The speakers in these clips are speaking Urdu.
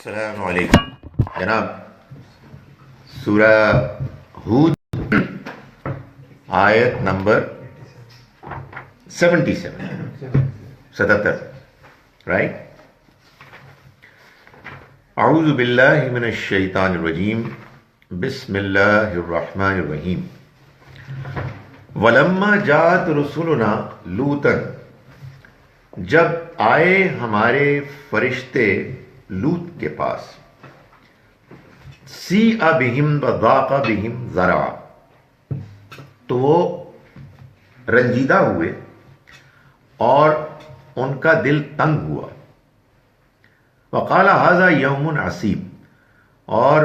السلام علیکم جناب. سورہ ہود آیت نمبر 77 رائٹ. اعوذ باللہ من الشیطان الرجیم. بسم اللہ الرحمن الرحیم. ولما جاءت رسلنا لوطا، جب آئے ہمارے فرشتے لوط کے پاس، سیء بہم وضاق بہم ذرعا، تو وہ رنجیدہ ہوئے اور ان کا دل تنگ ہوا. وقال ھذا یوم عصیب، اور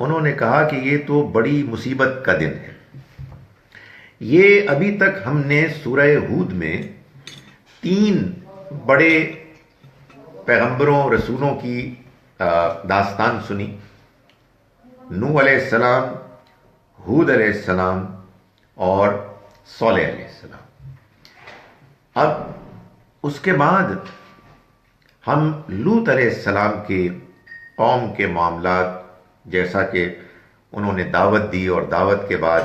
انہوں نے کہا کہ یہ تو بڑی مصیبت کا دن ہے. یہ ابھی تک ہم نے سورہ ہود میں 3 بڑے پیغمبروں رسولوں کی داستان سنی. نوح علیہ السلام، ہود علیہ السلام اور صالح علیہ السلام. اب اس کے بعد ہم لوط علیہ السلام کے قوم کے معاملات، جیسا کہ انہوں نے دعوت دی اور دعوت کے بعد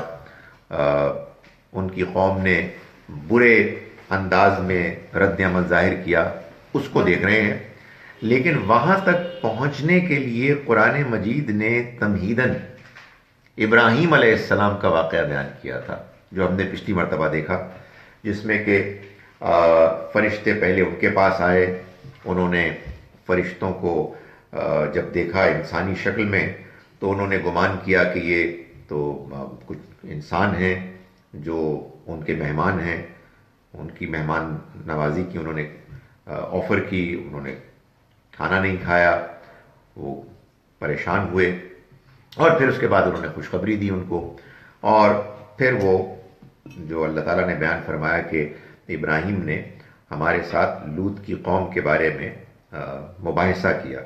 ان کی قوم نے برے انداز میں رد عمل ظاہر کیا، اس کو دیکھ رہے ہیں. لیکن وہاں تک پہنچنے کے لیے قرآن مجید نے تمہیداً ابراہیم علیہ السلام کا واقعہ بیان کیا تھا، جو ہم نے پچھلی مرتبہ دیکھا، جس میں کہ فرشتے پہلے ان کے پاس آئے. انہوں نے فرشتوں کو جب دیکھا انسانی شکل میں تو انہوں نے گمان کیا کہ یہ تو کچھ انسان ہیں جو ان کے مہمان ہیں. ان کی مہمان نوازی کی انہوں نے آفر کی، انہوں نے کھانا نہیں کھایا، وہ پریشان ہوئے، اور پھر اس کے بعد انہوں نے خوشخبری دی ان کو. اور پھر وہ جو اللہ تعالیٰ نے بیان فرمایا کہ ابراہیم نے ہمارے ساتھ لوط کی قوم کے بارے میں مباحثہ کیا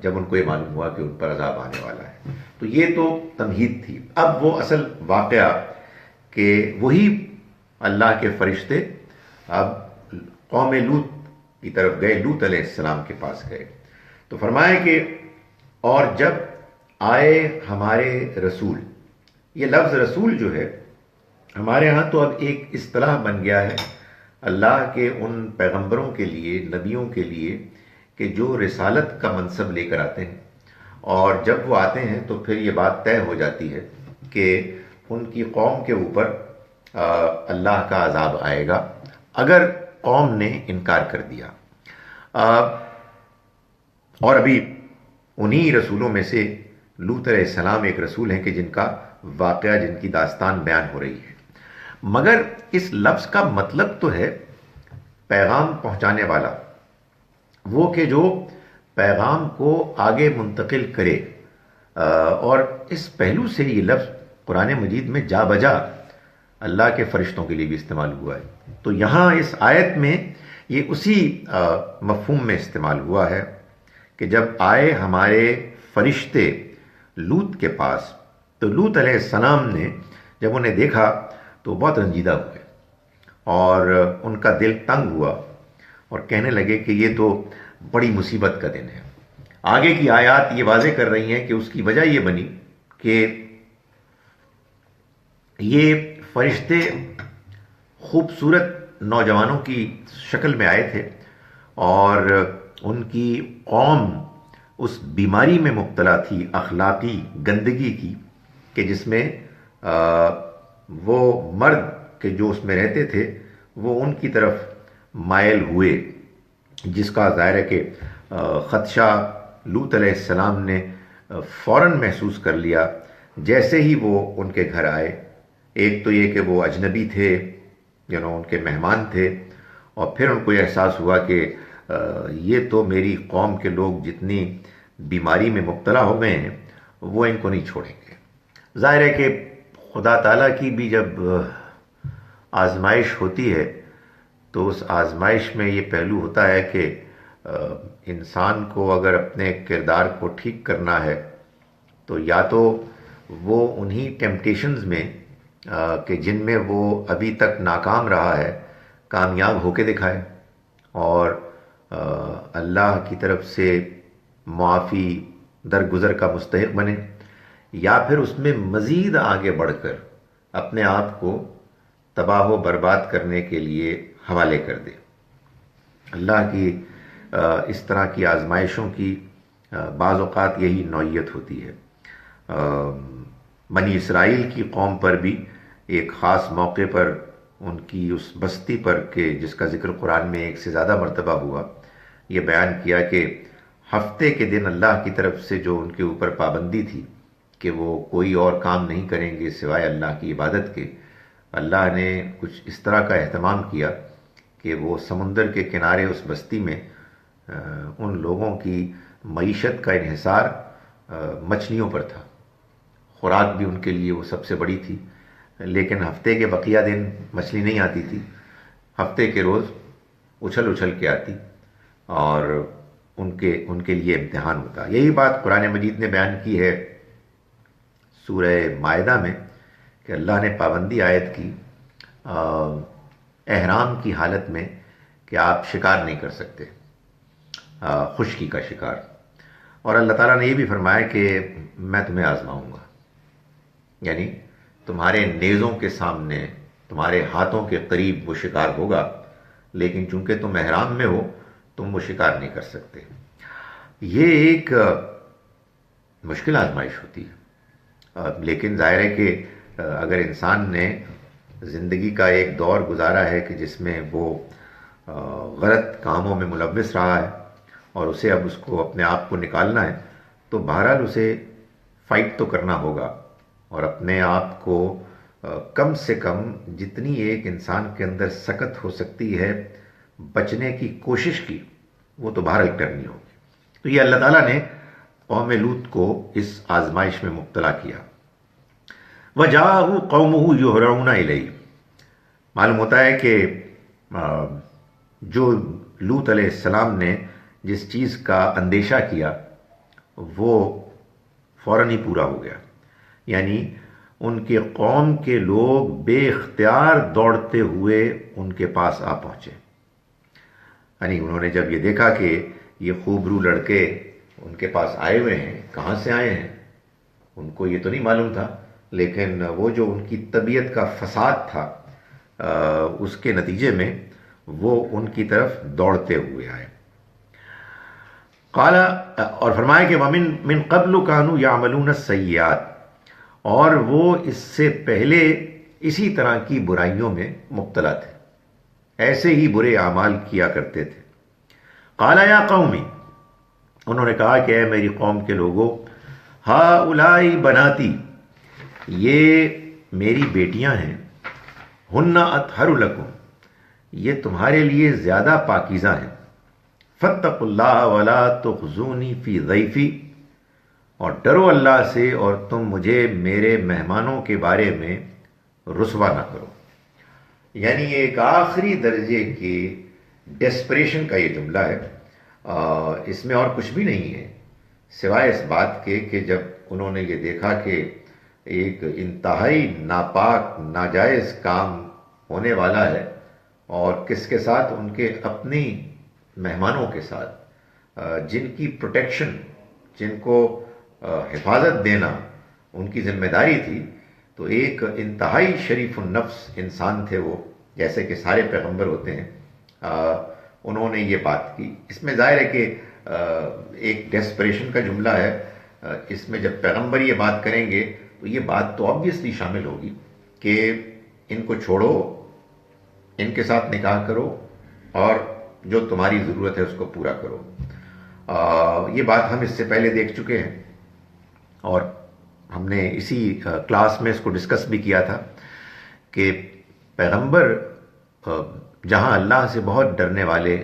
جب ان کو یہ معلوم ہوا کہ ان پر عذاب آنے والا ہے. تو یہ تو تمہید تھی. اب وہ اصل واقعہ کہ وہی اللہ کے فرشتے اب قوم لوط کی طرف گئے، لوط علیہ السلام کے پاس گئے. تو فرمایا کہ اور جب آئے ہمارے رسول، یہ لفظ رسول جو ہے ہمارے ہاں تو اب ایک اصطلاح بن گیا ہے اللہ کے ان پیغمبروں کے لیے، نبیوں کے لیے کہ جو رسالت کا منصب لے کر آتے ہیں، اور جب وہ آتے ہیں تو پھر یہ بات طے ہو جاتی ہے کہ ان کی قوم کے اوپر اللہ کا عذاب آئے گا اگر قوم نے انکار کر دیا. اور ابھی انہی رسولوں میں سے لوط علیہ السلام ایک رسول ہیں کہ جن کا واقعہ، جن کی داستان بیان ہو رہی ہے. مگر اس لفظ کا مطلب تو ہے پیغام پہنچانے والا، وہ کہ جو پیغام کو آگے منتقل کرے. اور اس پہلو سے یہ لفظ قرآن مجید میں جا بجا اللہ کے فرشتوں کے لیے بھی استعمال ہوا ہے. تو یہاں اس آیت میں یہ اسی مفہوم میں استعمال ہوا ہے کہ جب آئے ہمارے فرشتے لوط کے پاس، تو لوط علیہ السلام نے جب انہیں دیکھا تو بہت رنجیدہ ہوئے اور ان کا دل تنگ ہوا اور کہنے لگے کہ یہ تو بڑی مصیبت کا دن ہے. آگے کی آیات یہ واضح کر رہی ہیں کہ اس کی وجہ یہ بنی کہ یہ فرشتے خوبصورت نوجوانوں کی شکل میں آئے تھے اور ان کی قوم اس بیماری میں مبتلا تھی، اخلاقی گندگی کی، کہ جس میں وہ مرد کے جو اس میں رہتے تھے وہ ان کی طرف مائل ہوئے، جس کا ظاہر ہے کہ خدشہ لوط علیہ السلام نے فوراً محسوس کر لیا جیسے ہی وہ ان کے گھر آئے. ایک تو یہ کہ وہ اجنبی تھے، ان کے مہمان تھے، اور پھر ان کو یہ احساس ہوا کہ یہ تو میری قوم کے لوگ جتنی بیماری میں مبتلا ہو گئے ہیں وہ ان کو نہیں چھوڑیں گے. ظاہر ہے کہ خدا تعالیٰ کی بھی جب آزمائش ہوتی ہے تو اس آزمائش میں یہ پہلو ہوتا ہے کہ انسان کو اگر اپنے کردار کو ٹھیک کرنا ہے تو یا تو وہ انہی ٹیمپٹیشنز میں کہ جن میں وہ ابھی تک ناکام رہا ہے کامیاب ہو کے دکھائے، اور اللہ کی طرف سے معافی درگزر کا مستحق بنے، یا پھر اس میں مزید آگے بڑھ کر اپنے آپ کو تباہ و برباد کرنے کے لیے حوالے کر دے۔ اللہ کی اس طرح کی آزمائشوں کی بعض اوقات یہی نوعیت ہوتی ہے۔ بنی اسرائیل کی قوم پر بھی ایک خاص موقع پر ان کی اس بستی پر کہ جس کا ذکر قرآن میں ایک سے زیادہ مرتبہ ہوا، یہ بیان کیا کہ ہفتے کے دن اللہ کی طرف سے جو ان کے اوپر پابندی تھی کہ وہ کوئی اور کام نہیں کریں گے سوائے اللہ کی عبادت کے، اللہ نے کچھ اس طرح کا اہتمام کیا کہ وہ سمندر کے کنارے اس بستی میں ان لوگوں کی معیشت کا انحصار مچھلیوں پر تھا۔ خوراک بھی ان کے لیے وہ سب سے بڑی تھی، لیکن ہفتے کے بقیہ دن مچھلی نہیں آتی تھی، ہفتے کے روز اچھل اچھل کے آتی اور ان کے لیے امتحان ہوتا۔ یہی بات قرآن مجید نے بیان کی ہے سورہ مائدہ میں کہ اللہ نے پابندی عائد کی احرام کی حالت میں کہ آپ شکار نہیں کر سکتے، خشکی کا شکار، اور اللہ تعالیٰ نے یہ بھی فرمایا کہ میں تمہیں آزماؤں گا، یعنی تمہارے نیزوں کے سامنے تمہارے ہاتھوں کے قریب وہ شکار ہوگا، لیکن چونکہ تم احرام میں ہو تم وہ شکار نہیں کر سکتے۔ یہ ایک مشکل آزمائش ہوتی ہے، لیکن ظاہر ہے کہ اگر انسان نے زندگی کا ایک دور گزارا ہے کہ جس میں وہ غلط کاموں میں ملوث رہا ہے اور اسے اب اس کو اپنے آپ کو نکالنا ہے، تو بہرحال اسے فائٹ تو کرنا ہوگا اور اپنے آپ کو کم سے کم جتنی ایک انسان کے اندر سکت ہو سکتی ہے بچنے کی کوشش کی، وہ تو بہرحال کرنی ہوگی۔ تو یہ اللہ تعالیٰ نے قوم لوط کو اس آزمائش میں مبتلا کیا۔ وَجَاءَهُ قَوْمُهُ يُهْرَعُونَ إِلَيْهِ، معلوم ہوتا ہے کہ جو لوط علیہ السلام نے جس چیز کا اندیشہ کیا وہ فوراً ہی پورا ہو گیا، یعنی ان کے قوم کے لوگ بے اختیار دوڑتے ہوئے ان کے پاس آ پہنچے۔ یعنی انہوں نے جب یہ دیکھا کہ یہ خوبرو لڑکے ان کے پاس آئے ہوئے ہیں، کہاں سے آئے ہیں ان کو یہ تو نہیں معلوم تھا، لیکن وہ جو ان کی طبیعت کا فساد تھا اس کے نتیجے میں وہ ان کی طرف دوڑتے ہوئے آئے۔ قال، اور فرمایا کہ وَمِن قبل كانوا يعملون السیئات، اور وہ اس سے پہلے اسی طرح کی برائیوں میں مبتلا تھے، ایسے ہی برے اعمال کیا کرتے تھے۔ قال یا قومی، انہوں نے کہا کہ اے میری قوم کے لوگوں، ہؤلاء بناتی، یہ میری بیٹیاں ہیں، ہن اطہر لکم، یہ تمہارے لیے زیادہ پاکیزہ ہیں، فاتقوا اللہ ولا تخزونی فی ضیفی، اور ڈرو اللہ سے اور تم مجھے میرے مہمانوں کے بارے میں رسوا نہ کرو۔ یعنی ایک آخری درجے کی ڈیسپریشن کا یہ جملہ ہے، اس میں اور کچھ بھی نہیں ہے سوائے اس بات کے کہ جب انہوں نے یہ دیکھا کہ ایک انتہائی ناپاک ناجائز کام ہونے والا ہے، اور کس کے ساتھ، ان کے اپنی مہمانوں کے ساتھ جن کی پروٹیکشن، جن کو حفاظت دینا ان کی ذمہ داری تھی، تو ایک انتہائی شریف النفس انسان تھے وہ، جیسے کہ سارے پیغمبر ہوتے ہیں، انہوں نے یہ بات کی۔ اس میں ظاہر ہے کہ ایک ڈیسپریشن کا جملہ ہے، اس میں جب پیغمبر یہ بات کریں گے تو یہ بات تو آبویسلی شامل ہوگی کہ ان کو چھوڑو، ان کے ساتھ نکاح کرو اور جو تمہاری ضرورت ہے اس کو پورا کرو۔ یہ بات ہم اس سے پہلے دیکھ چکے ہیں اور ہم نے اسی کلاس میں اس کو ڈسکس بھی کیا تھا کہ پیغمبر جہاں اللہ سے بہت ڈرنے والے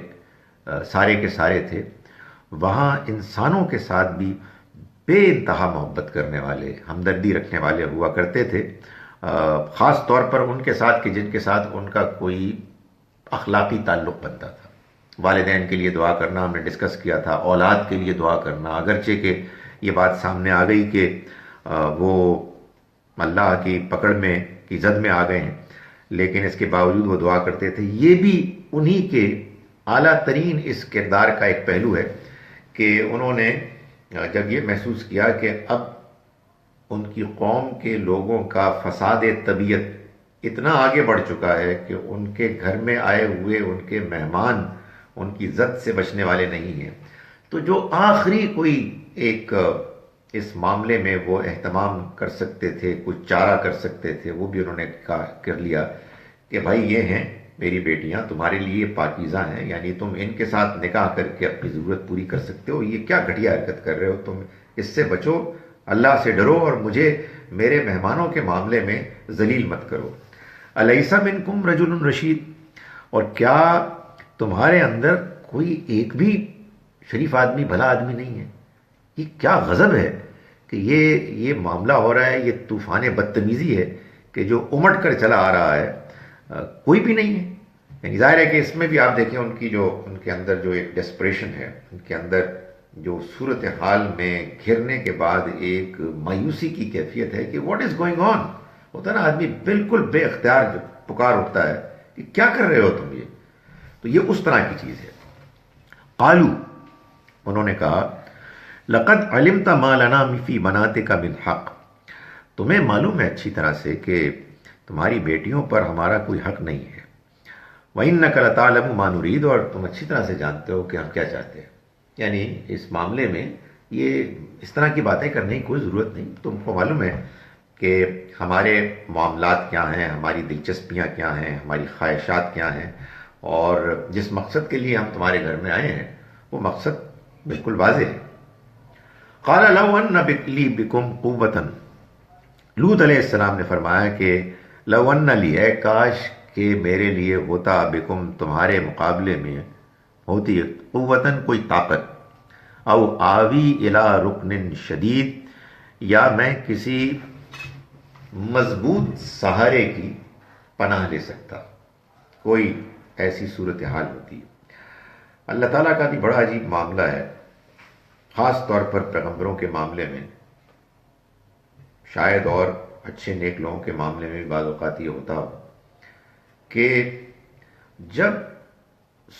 سارے کے سارے تھے، وہاں انسانوں کے ساتھ بھی بے انتہا محبت کرنے والے، ہمدردی رکھنے والے ہوا کرتے تھے، خاص طور پر ان کے ساتھ کہ جن کے ساتھ ان کا کوئی اخلاقی تعلق بنتا تھا۔ والدین کے لیے دعا کرنا ہم نے ڈسکس کیا تھا، اولاد کے لیے دعا کرنا، اگرچہ کہ یہ بات سامنے آ گئی کہ وہ اللہ کی پکڑ میں کی زد میں آ گئے ہیں، لیکن اس کے باوجود وہ دعا کرتے تھے۔ یہ بھی انہی کے اعلیٰ ترین اس کردار کا ایک پہلو ہے کہ انہوں نے جب یہ محسوس کیا کہ اب ان کی قوم کے لوگوں کا فساد طبیعت اتنا آگے بڑھ چکا ہے کہ ان کے گھر میں آئے ہوئے ان کے مہمان ان کی زد سے بچنے والے نہیں ہیں، تو جو آخری کوئی ایک اس معاملے میں وہ اہتمام کر سکتے تھے، کچھ چارہ کر سکتے تھے، وہ بھی انہوں نے کر لیا کہ بھائی یہ ہیں میری بیٹیاں، تمہارے لیے پاکیزہ ہیں، یعنی تم ان کے ساتھ نکاح کر کے اپنی ضرورت پوری کر سکتے ہو، یہ کیا گھٹیا حرکت کر رہے ہو تم، اس سے بچو، اللہ سے ڈرو اور مجھے میرے مہمانوں کے معاملے میں ذلیل مت کرو۔ الیس منکم رجل رشید، اور کیا تمہارے اندر کوئی ایک بھی شریف آدمی، بھلا آدمی نہیں ہے؟ یہ کیا غضب ہے کہ یہ معاملہ ہو رہا ہے، یہ طوفان بدتمیزی ہے کہ جو امٹ کر چلا آ رہا ہے، کوئی بھی نہیں ہے۔ یعنی ظاہر ہے کہ اس میں بھی آپ دیکھیں ان کے اندر جو ایک ڈیسپریشن ہے، ان کے اندر جو صورتحال میں گھرنے کے بعد ایک مایوسی کی کیفیت ہے کہ واٹ از گوئنگ آن، ہوتا نا آدمی بالکل بے اختیار جو پکار اٹھتا ہے کہ کیا کر رہے ہو تم، یہ تو یہ اس طرح کی چیز ہے۔ قالو، انہوں نے کہا، لقد علمت ما لنا فی بناتک من حق، تمہیں معلوم ہے اچھی طرح سے کہ تمہاری بیٹیوں پر ہمارا کوئی حق نہیں ہے۔ وَإِنَّكَ لَتَعْلَمُ مَا نُرِيدُ، اور تم اچھی طرح سے جانتے ہو کہ ہم کیا چاہتے ہیں، یعنی اس معاملے میں یہ اس طرح کی باتیں کرنے کی کوئی ضرورت نہیں، تم کو معلوم ہے کہ ہمارے معاملات کیا ہیں، ہماری دلچسپیاں کیا ہیں، ہماری خواہشات کیا ہیں، اور جس مقصد کے لیے ہم تمہارے گھر میں آئے ہیں وہ مقصد بالکل واضح ہے۔ قَالَ لَوْ أَنَّ لِي بِكُمْ قُوَّةً، لوط علیہ السلام نے فرمایا کہ لو ان لی، اے کاش کہ میرے لیے ہوتا، بکم تمہارے مقابلے میں ہوتی، قوتاً کوئی طاقت، او آوی الی رکن شدید، یا میں کسی مضبوط سہارے کی پناہ لے سکتا، کوئی ایسی صورتحال ہوتی۔ اللہ تعالیٰ کا بھی بڑا عجیب معاملہ ہے، خاص طور پر پیغمبروں کے معاملے میں، شاید اور اچھے نیک لوگوں کے معاملے میں بھی بعض اوقات یہ ہوتا ہو کہ جب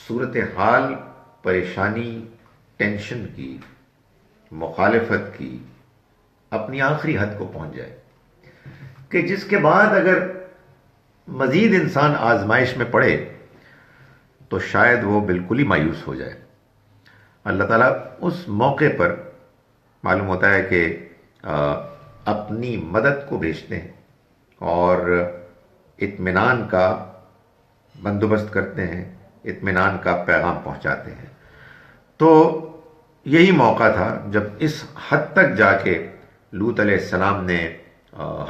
صورتحال پریشانی، ٹینشن کی، مخالفت کی اپنی آخری حد کو پہنچ جائے کہ جس کے بعد اگر مزید انسان آزمائش میں پڑے تو شاید وہ بالکل ہی مایوس ہو جائے، اللہ تعالیٰ اس موقع پر معلوم ہوتا ہے کہ اپنی مدد کو بھیجتے ہیں اور اطمینان کا بندوبست کرتے ہیں، اطمینان کا پیغام پہنچاتے ہیں۔ تو یہی موقع تھا جب اس حد تک جا کے لوط علیہ السلام نے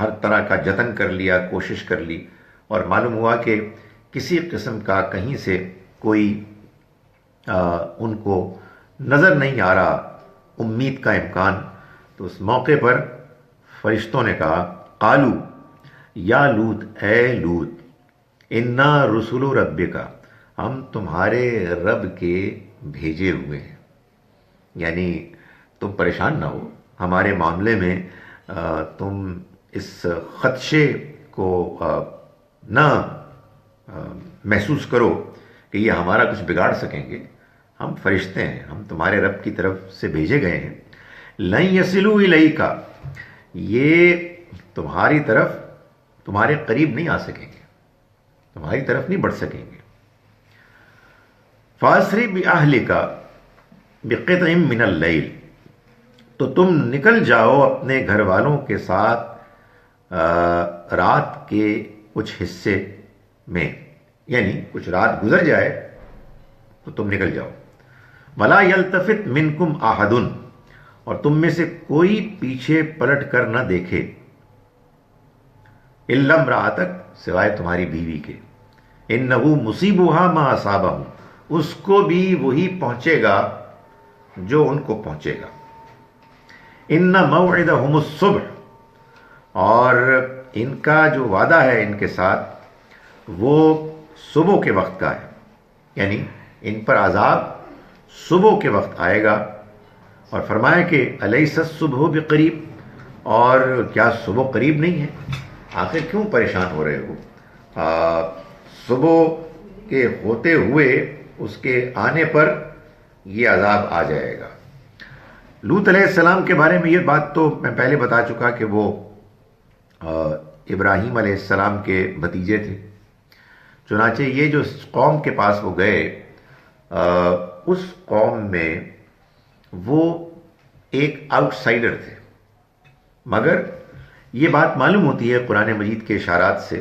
ہر طرح کا جتن کر لیا، کوشش کر لی، اور معلوم ہوا کہ کسی قسم کا کہیں سے کوئی ان کو نظر نہیں آ رہا امید کا امکان۔ تو اس موقع پر فرشتوں نے کہا، قالو یا لوط، اے لوط، انا رسول ربک، ہم تمہارے رب کے بھیجے ہوئے ہیں، یعنی تم پریشان نہ ہو ہمارے معاملے میں، تم اس خدشے کو نہ محسوس کرو کہ یہ ہمارا کچھ بگاڑ سکیں گے، ہم فرشتے ہیں، ہم تمہارے رب کی طرف سے بھیجے گئے ہیں۔ لن یصلوا الیک، یہ تمہاری طرف، تمہارے قریب نہیں آ سکیں گے، تمہاری طرف نہیں بڑھ سکیں گے۔ فاسری باہلک بقطع من اللیل، تو تم نکل جاؤ اپنے گھر والوں کے ساتھ رات کے کچھ حصے میں، یعنی کچھ رات گزر جائے تو تم نکل جاؤ۔ ولا یلتفت منکم احد، اور تم میں سے کوئی پیچھے پلٹ کر نہ دیکھے، الا امرأتک، سوائے تمہاری بیوی کے، انہ مصیبھا ما اصابہم، اس کو بھی وہی پہنچے گا جو ان کو پہنچے گا۔ ان موعدہم الصبح، اور ان کا جو وعدہ ہے ان کے ساتھ وہ صبح کے وقت کا ہے، یعنی ان پر عذاب صبح کے وقت آئے گا۔ اور فرمایا کہ الیس الصبح بقریب، اور کیا صبح قریب نہیں ہے؟ آخر کیوں پریشان ہو رہے ہو؟ صبح کے ہوتے ہوئے، اس کے آنے پر یہ عذاب آ جائے گا۔ لوط علیہ السلام کے بارے میں یہ بات تو میں پہلے بتا چکا کہ وہ ابراہیم علیہ السلام کے بھتیجے تھے. چنانچہ یہ جو قوم کے پاس وہ گئے، اس قوم میں وہ ایک آؤٹ سائڈر تھے، مگر یہ بات معلوم ہوتی ہے قرآن مجید کے اشارات سے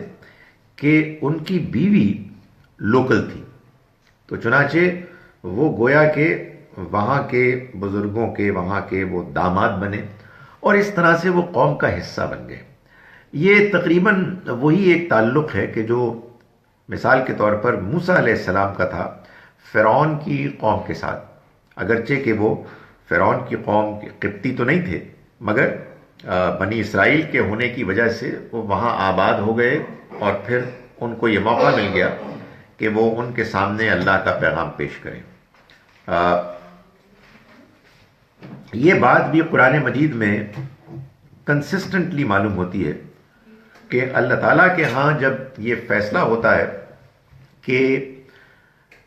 کہ ان کی بیوی لوکل تھی. تو چنانچہ وہ گویا کہ وہاں کے بزرگوں کے، وہاں کے وہ داماد بنے اور اس طرح سے وہ قوم کا حصہ بن گئے. یہ تقریباً وہی ایک تعلق ہے کہ جو مثال کے طور پر موسیٰ علیہ السلام کا تھا فرعون کی قوم کے ساتھ. اگرچہ کہ وہ فرعون کی قوم قبطی تو نہیں تھے، مگر بنی اسرائیل کے ہونے کی وجہ سے وہ وہاں آباد ہو گئے اور پھر ان کو یہ موقع مل گیا کہ وہ ان کے سامنے اللہ کا پیغام پیش کریں. یہ بات بھی قرآن مجید میں کنسسٹنٹلی معلوم ہوتی ہے کہ اللہ تعالیٰ کے ہاں جب یہ فیصلہ ہوتا ہے کہ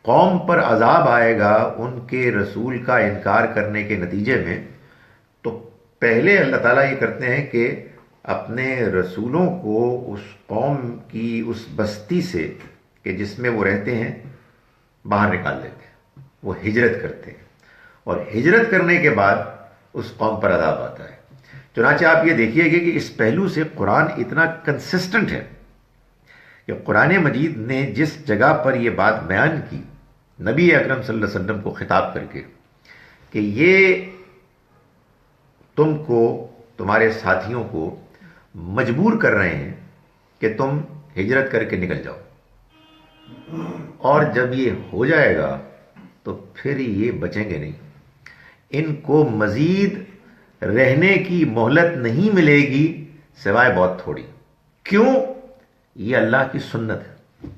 قوم پر عذاب آئے گا ان کے رسول کا انکار کرنے کے نتیجے میں، تو پہلے اللہ تعالیٰ یہ کرتے ہیں کہ اپنے رسولوں کو اس قوم کی اس بستی سے کہ جس میں وہ رہتے ہیں باہر نکال دیتے ہیں. وہ ہجرت کرتے ہیں اور ہجرت کرنے کے بعد اس قوم پر عذاب آتا ہے. چنانچہ آپ یہ دیکھیے گا کہ اس پہلو سے قرآن اتنا کنسسٹنٹ ہے کہ قرآن مجید نے جس جگہ پر یہ بات بیان کی نبی اکرم صلی اللہ علیہ وسلم کو خطاب کر کے کہ یہ تم کو، تمہارے ساتھیوں کو مجبور کر رہے ہیں کہ تم ہجرت کر کے نکل جاؤ، اور جب یہ ہو جائے گا تو پھر یہ بچیں گے نہیں، ان کو مزید رہنے کی مہلت نہیں ملے گی سوائے بہت تھوڑی. کیوں؟ یہ اللہ کی سنت ہے،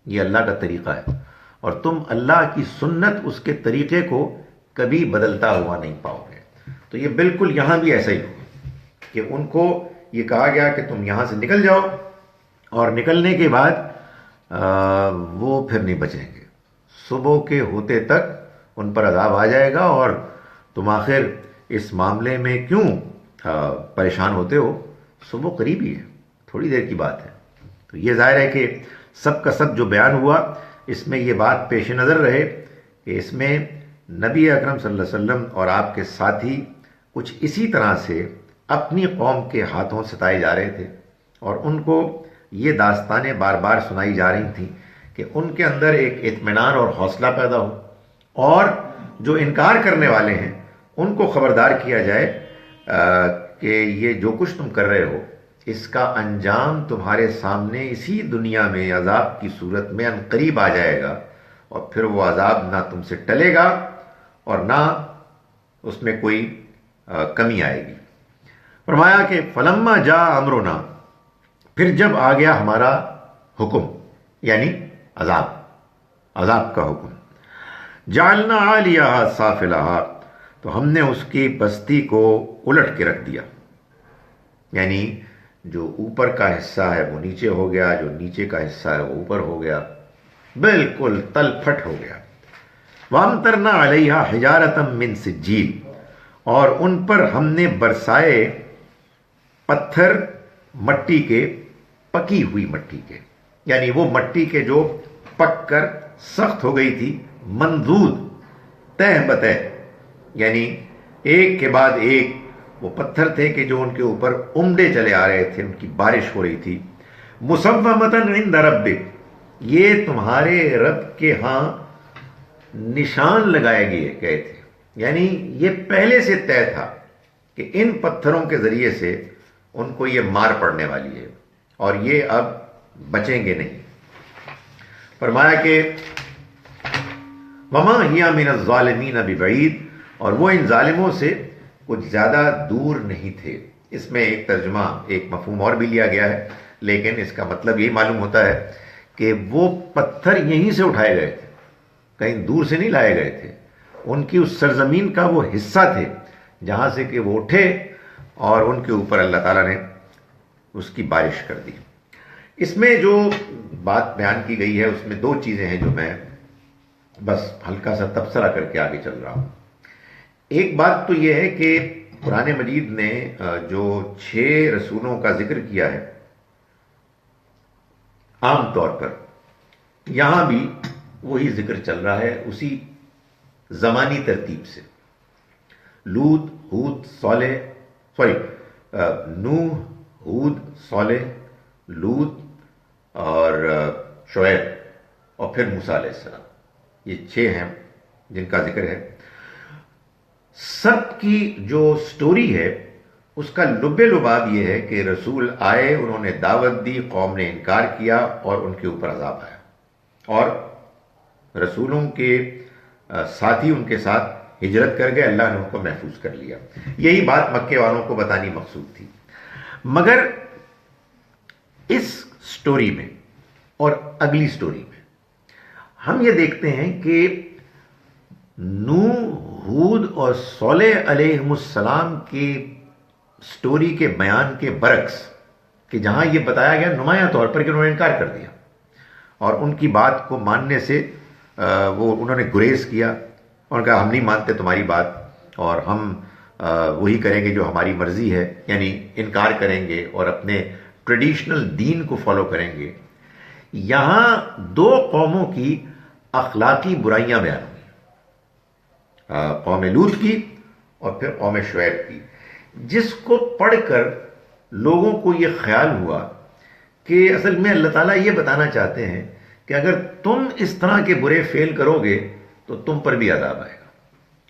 یہ اللہ کا طریقہ ہے، اور تم اللہ کی سنت، اس کے طریقے کو کبھی بدلتا ہوا نہیں پاؤ گے. تو یہ بالکل یہاں بھی ایسا ہی ہو کہ ان کو یہ کہا گیا کہ تم یہاں سے نکل جاؤ، اور نکلنے کے بعد وہ پھر نہیں بچیں گے. صبح کے ہوتے تک ان پر عذاب آ جائے گا، اور تم آخر اس معاملے میں کیوں پریشان ہوتے ہو؟ صبح قریب ہی ہے، تھوڑی دیر کی بات ہے. تو یہ ظاہر ہے کہ سب کا سب جو بیان ہوا اس میں یہ بات پیش نظر رہے کہ اس میں نبی اکرم صلی اللہ علیہ وسلم اور آپ کے ساتھی کچھ اسی طرح سے اپنی قوم کے ہاتھوں ستائے جا رہے تھے، اور ان کو یہ داستانیں بار بار سنائی جا رہی تھیں کہ ان کے اندر ایک اطمینان اور حوصلہ پیدا ہو، اور جو انکار کرنے والے ہیں ان کو خبردار کیا جائے کہ یہ جو کچھ تم کر رہے ہو اس کا انجام تمہارے سامنے اسی دنیا میں عذاب کی صورت میں عنقریب آ جائے گا، اور پھر وہ عذاب نہ تم سے ٹلے گا اور نہ اس میں کوئی کمی آئے گی. فرمایا کہ فلما جاء امرنا، پھر جب آ گیا ہمارا حکم، یعنی عذاب کا حکم، جعلنا عالیہا سافلہا، تو ہم نے اس کی بستی کو الٹ کے رکھ دیا، یعنی جو اوپر کا حصہ ہے وہ نیچے ہو گیا، جو نیچے کا حصہ ہے وہ اوپر ہو گیا، بالکل تل پھٹ ہو گیا. وَأَمْطَرْنَا عَلَيْهَا حِجَارَةً مِّن سِجِّيلٍ، اور ان پر ہم نے برسائے پتھر مٹی کے، پکی ہوئی مٹی کے، یعنی وہ مٹی کے جو پک کر سخت ہو گئی تھی، منضود تہ بتہ، یعنی ایک کے بعد ایک وہ پتھر تھے کہ جو ان کے اوپر عمڈے چلے آ رہے تھے، ان کی بارش ہو رہی تھی. مُصَوَّمَةً عِندَ رَبِّكَ، یہ تمہارے رب کے ہاں نشان لگائے گئے تھے، یعنی یہ پہلے سے طے تھا کہ ان پتھروں کے ذریعے سے ان کو یہ مار پڑنے والی ہے اور یہ اب بچیں گے نہیں. فرمایا کہ وَمَا هِيَ مِنَ الظَّالِمِينَ بِبَعِيدٍ، اور وہ ان ظالموں سے کچھ زیادہ دور نہیں تھے. اس میں ایک ترجمہ، ایک مفہوم اور بھی لیا گیا ہے، لیکن اس کا مطلب یہی معلوم ہوتا ہے کہ وہ پتھر یہیں سے اٹھائے گئے تھے، کہیں دور سے نہیں لائے گئے تھے. ان کی اس سرزمین کا وہ حصہ تھے جہاں سے کہ وہ اٹھے اور ان کے اوپر اللہ تعالیٰ نے اس کی بارش کر دی. اس میں جو بات بیان کی گئی ہے اس میں دو چیزیں ہیں جو میں بس ہلکا سا تبصرہ کر کے آگے چل رہا ہوں. ایک بات تو یہ ہے کہ قرآن مجید نے جو 6 رسولوں کا ذکر کیا ہے عام طور پر، یہاں بھی وہی ذکر چل رہا ہے اسی زمانی ترتیب سے. لوط، ہود، صالح، سوری نوح، ہود، صالح، لوط اور شعیب اور پھر موسیٰ علیہ السلام. یہ 6 ہیں جن کا ذکر ہے. سب کی جو سٹوری ہے اس کا لب لباب یہ ہے کہ رسول آئے، انہوں نے دعوت دی، قوم نے انکار کیا اور ان کے اوپر عذاب آیا، اور رسولوں کے ساتھی ان کے ساتھ ہجرت کر گئے، اللہ نے ان کو محفوظ کر لیا. یہی بات مکے والوں کو بتانی مقصود تھی. مگر اس سٹوری میں اور اگلی سٹوری میں ہم یہ دیکھتے ہیں کہ نوح، ہود اور صالح علیہ السلام کی سٹوری کے بیان کے برعکس، کہ جہاں یہ بتایا گیا نمایاں طور پر کہ انہوں نے انکار کر دیا اور ان کی بات کو ماننے سے انہوں نے گریز کیا اور کہا ہم نہیں مانتے تمہاری بات اور ہم وہی کریں گے جو ہماری مرضی ہے، یعنی انکار کریں گے اور اپنے ٹریڈیشنل دین کو فالو کریں گے. یہاں 2 قوموں کی اخلاقی برائیاں بیان ہوئی، قوم لوط کی اور پھر قوم شعیب کی، جس کو پڑھ کر لوگوں کو یہ خیال ہوا کہ اصل میں اللہ تعالیٰ یہ بتانا چاہتے ہیں کہ اگر تم اس طرح کے برے فعل کرو گے تو تم پر بھی عذاب آئے گا.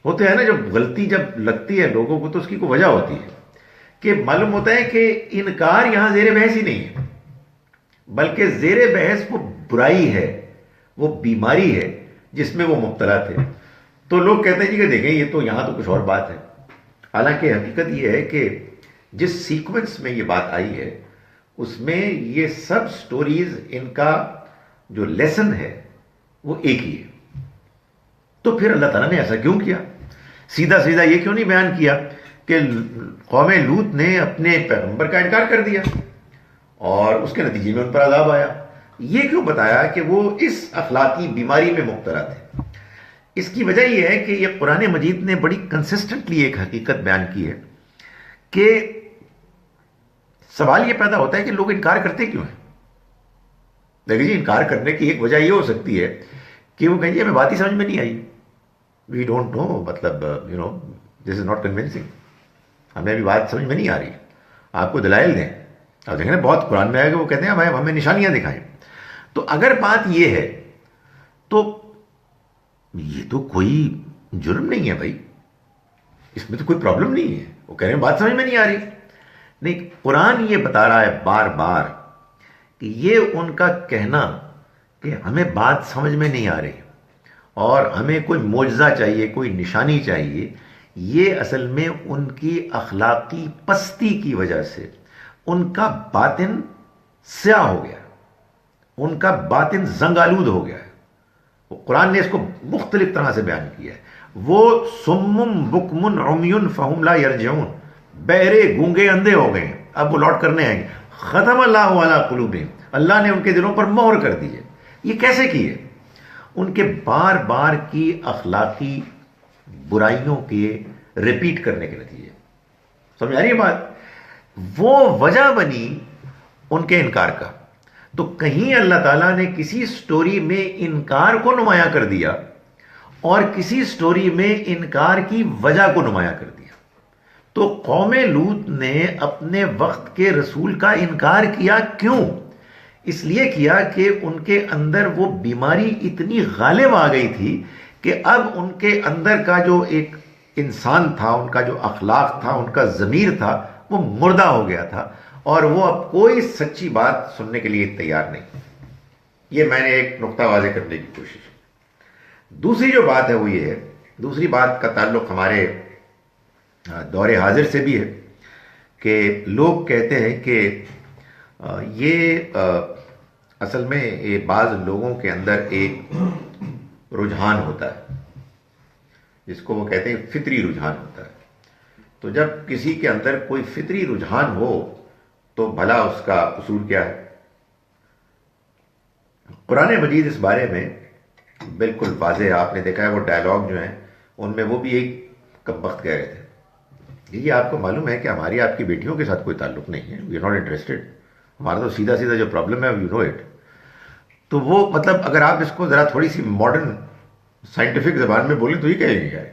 ہوتے ہیں نا، جب غلطی جب لگتی ہے لوگوں کو تو اس کی کوئی وجہ ہوتی ہے، کہ معلوم ہوتا ہے کہ انکار یہاں زیر بحث ہی نہیں ہے، بلکہ زیر بحث وہ برائی ہے، وہ بیماری ہے جس میں وہ مبتلا تھے. تو لوگ کہتے ہیں جی کہ دیکھیں یہ تو یہاں تو کچھ اور بات ہے. حالانکہ حقیقت یہ ہے کہ جس سیکوینس میں یہ بات آئی ہے اس میں یہ سب سٹوریز، ان کا جو لیسن ہے وہ ایک ہی ہے. تو پھر اللہ تعالیٰ نے ایسا کیوں کیا؟ سیدھا سیدھا یہ کیوں نہیں بیان کیا کہ قوم لوط نے اپنے پیغمبر کا انکار کر دیا اور اس کے نتیجے میں ان پر عذاب آیا؟ یہ کیوں بتایا کہ وہ اس اخلاقی بیماری میں مبتلا تھے؟ اس کی وجہ یہ ہے کہ یہ قرآن مجید نے بڑی کنسسٹنٹلی ایک حقیقت بیان کی ہے کہ سوال یہ پیدا ہوتا ہے کہ لوگ انکار کرتے کیوں ہیں. دیکھیں جی، انکار کرنے کی ایک وجہ یہ ہو سکتی ہے کہ وہ کہیں گے ہمیں بات ہی سمجھ میں نہیں آئی، وی ڈونٹ نو، مطلب دس از ناٹ کنونسنگ، ہمیں ابھی بات سمجھ میں نہیں آ رہی، آپ کو دلائل دیں. اور دیکھیں بہت قرآن میں آئے گا، وہ کہتے ہیں ہمیں نشانیاں دکھائیں. تو اگر بات یہ ہے تو یہ تو کوئی جرم نہیں ہے بھائی، اس میں تو کوئی پرابلم نہیں ہے. وہ کہہ رہے ہیں بات سمجھ میں نہیں آ رہی. نہیں، قرآن یہ بتا رہا ہے بار بار کہ یہ ان کا کہنا کہ ہمیں بات سمجھ میں نہیں آ رہی اور ہمیں کوئی معجزہ چاہیے، کوئی نشانی چاہیے، یہ اصل میں ان کی اخلاقی پستی کی وجہ سے ان کا باطن سیاہ ہو گیا، ان کا باطن زنگ آلود ہو گیا ہے. قرآن نے اس کو مختلف طرح سے بیان کیا ہے. وہ سمم بکمن عمیون فہم لا یرجعون، بہرے گونگے اندھے ہو گئے ہیں، اب وہ لوٹ کرنے آئیں گے. ختم اللہ علی قلوبہم، اللہ نے ان کے دلوں پر مہر کر دی ہے. یہ کیسے کی ہے؟ ان کے بار بار کی اخلاقی برائیوں کے ریپیٹ کرنے کے نتیجے. سمجھ آ رہی ہے بات؟ وہ وجہ بنی ان کے انکار کا. تو کہیں اللہ تعالیٰ نے کسی سٹوری میں انکار کو نمایاں کر دیا اور کسی سٹوری میں انکار کی وجہ کو نمایاں کر دیا. تو قوم لوط نے اپنے وقت کے رسول کا انکار کیا. کیوں؟ اس لیے کیا کہ ان کے اندر وہ بیماری اتنی غالب آ گئی تھی کہ اب ان کے اندر کا جو ایک انسان تھا، ان کا جو اخلاق تھا، ان کا ضمیر تھا، وہ مردہ ہو گیا تھا اور وہ اب کوئی سچی بات سننے کے لیے تیار نہیں. یہ میں نے ایک نقطہ واضح کرنے کی کوشش. دوسری جو بات ہے وہ یہ ہے، دوسری بات کا تعلق ہمارے دور حاضر سے بھی ہے کہ لوگ کہتے ہیں کہ یہ اصل میں یہ بعض لوگوں کے اندر ایک رجحان ہوتا ہے جس کو وہ کہتے ہیں فطری رجحان ہوتا ہے. تو جب کسی کے اندر کوئی فطری رجحان ہو تو بھلا اس کا اصول کیا ہے؟ قرآن مجید اس بارے میں بالکل واضح ہے. آپ نے دیکھا ہے وہ ڈائلاگ جو ہیں ان میں وہ بھی ایک کم وقت کہہ رہے تھے یہ آپ کو معلوم ہے کہ ہماری آپ کی بیٹیوں کے ساتھ کوئی تعلق نہیں ہے, وی آر ناٹ انٹرسٹڈ, ہمارا تو سیدھا سیدھا جو پرابلم ہے یو نو اٹ. تو وہ مطلب اگر آپ اس کو ذرا تھوڑی سی ماڈرن سائنٹیفک زبان میں بولیں تو یہ کہیں گے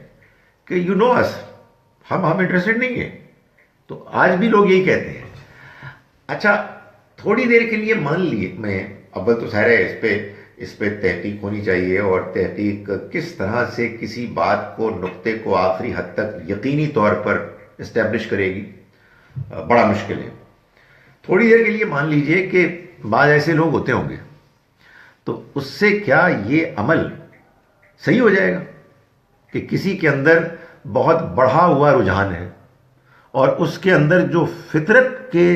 کہ یو نو اس, ہم انٹرسٹڈ نہیں ہیں. تو آج بھی لوگ یہی کہتے ہیں. اچھا تھوڑی دیر کے لیے مان لیے, میں اول تو ظاہر ہے اس پہ تحقیق ہونی چاہیے, اور تحقیق کس طرح سے کسی بات کو نقطے کو آخری حد تک یقینی طور پر اسٹیبلش کرے گی, بڑا مشکل ہے. تھوڑی دیر کے لیے مان لیجئے کہ بعض ایسے لوگ ہوتے ہوں گے, تو اس سے کیا یہ عمل صحیح ہو جائے گا کہ کسی کے اندر بہت بڑھا ہوا رجحان ہے, اور اس کے اندر جو فطرت کے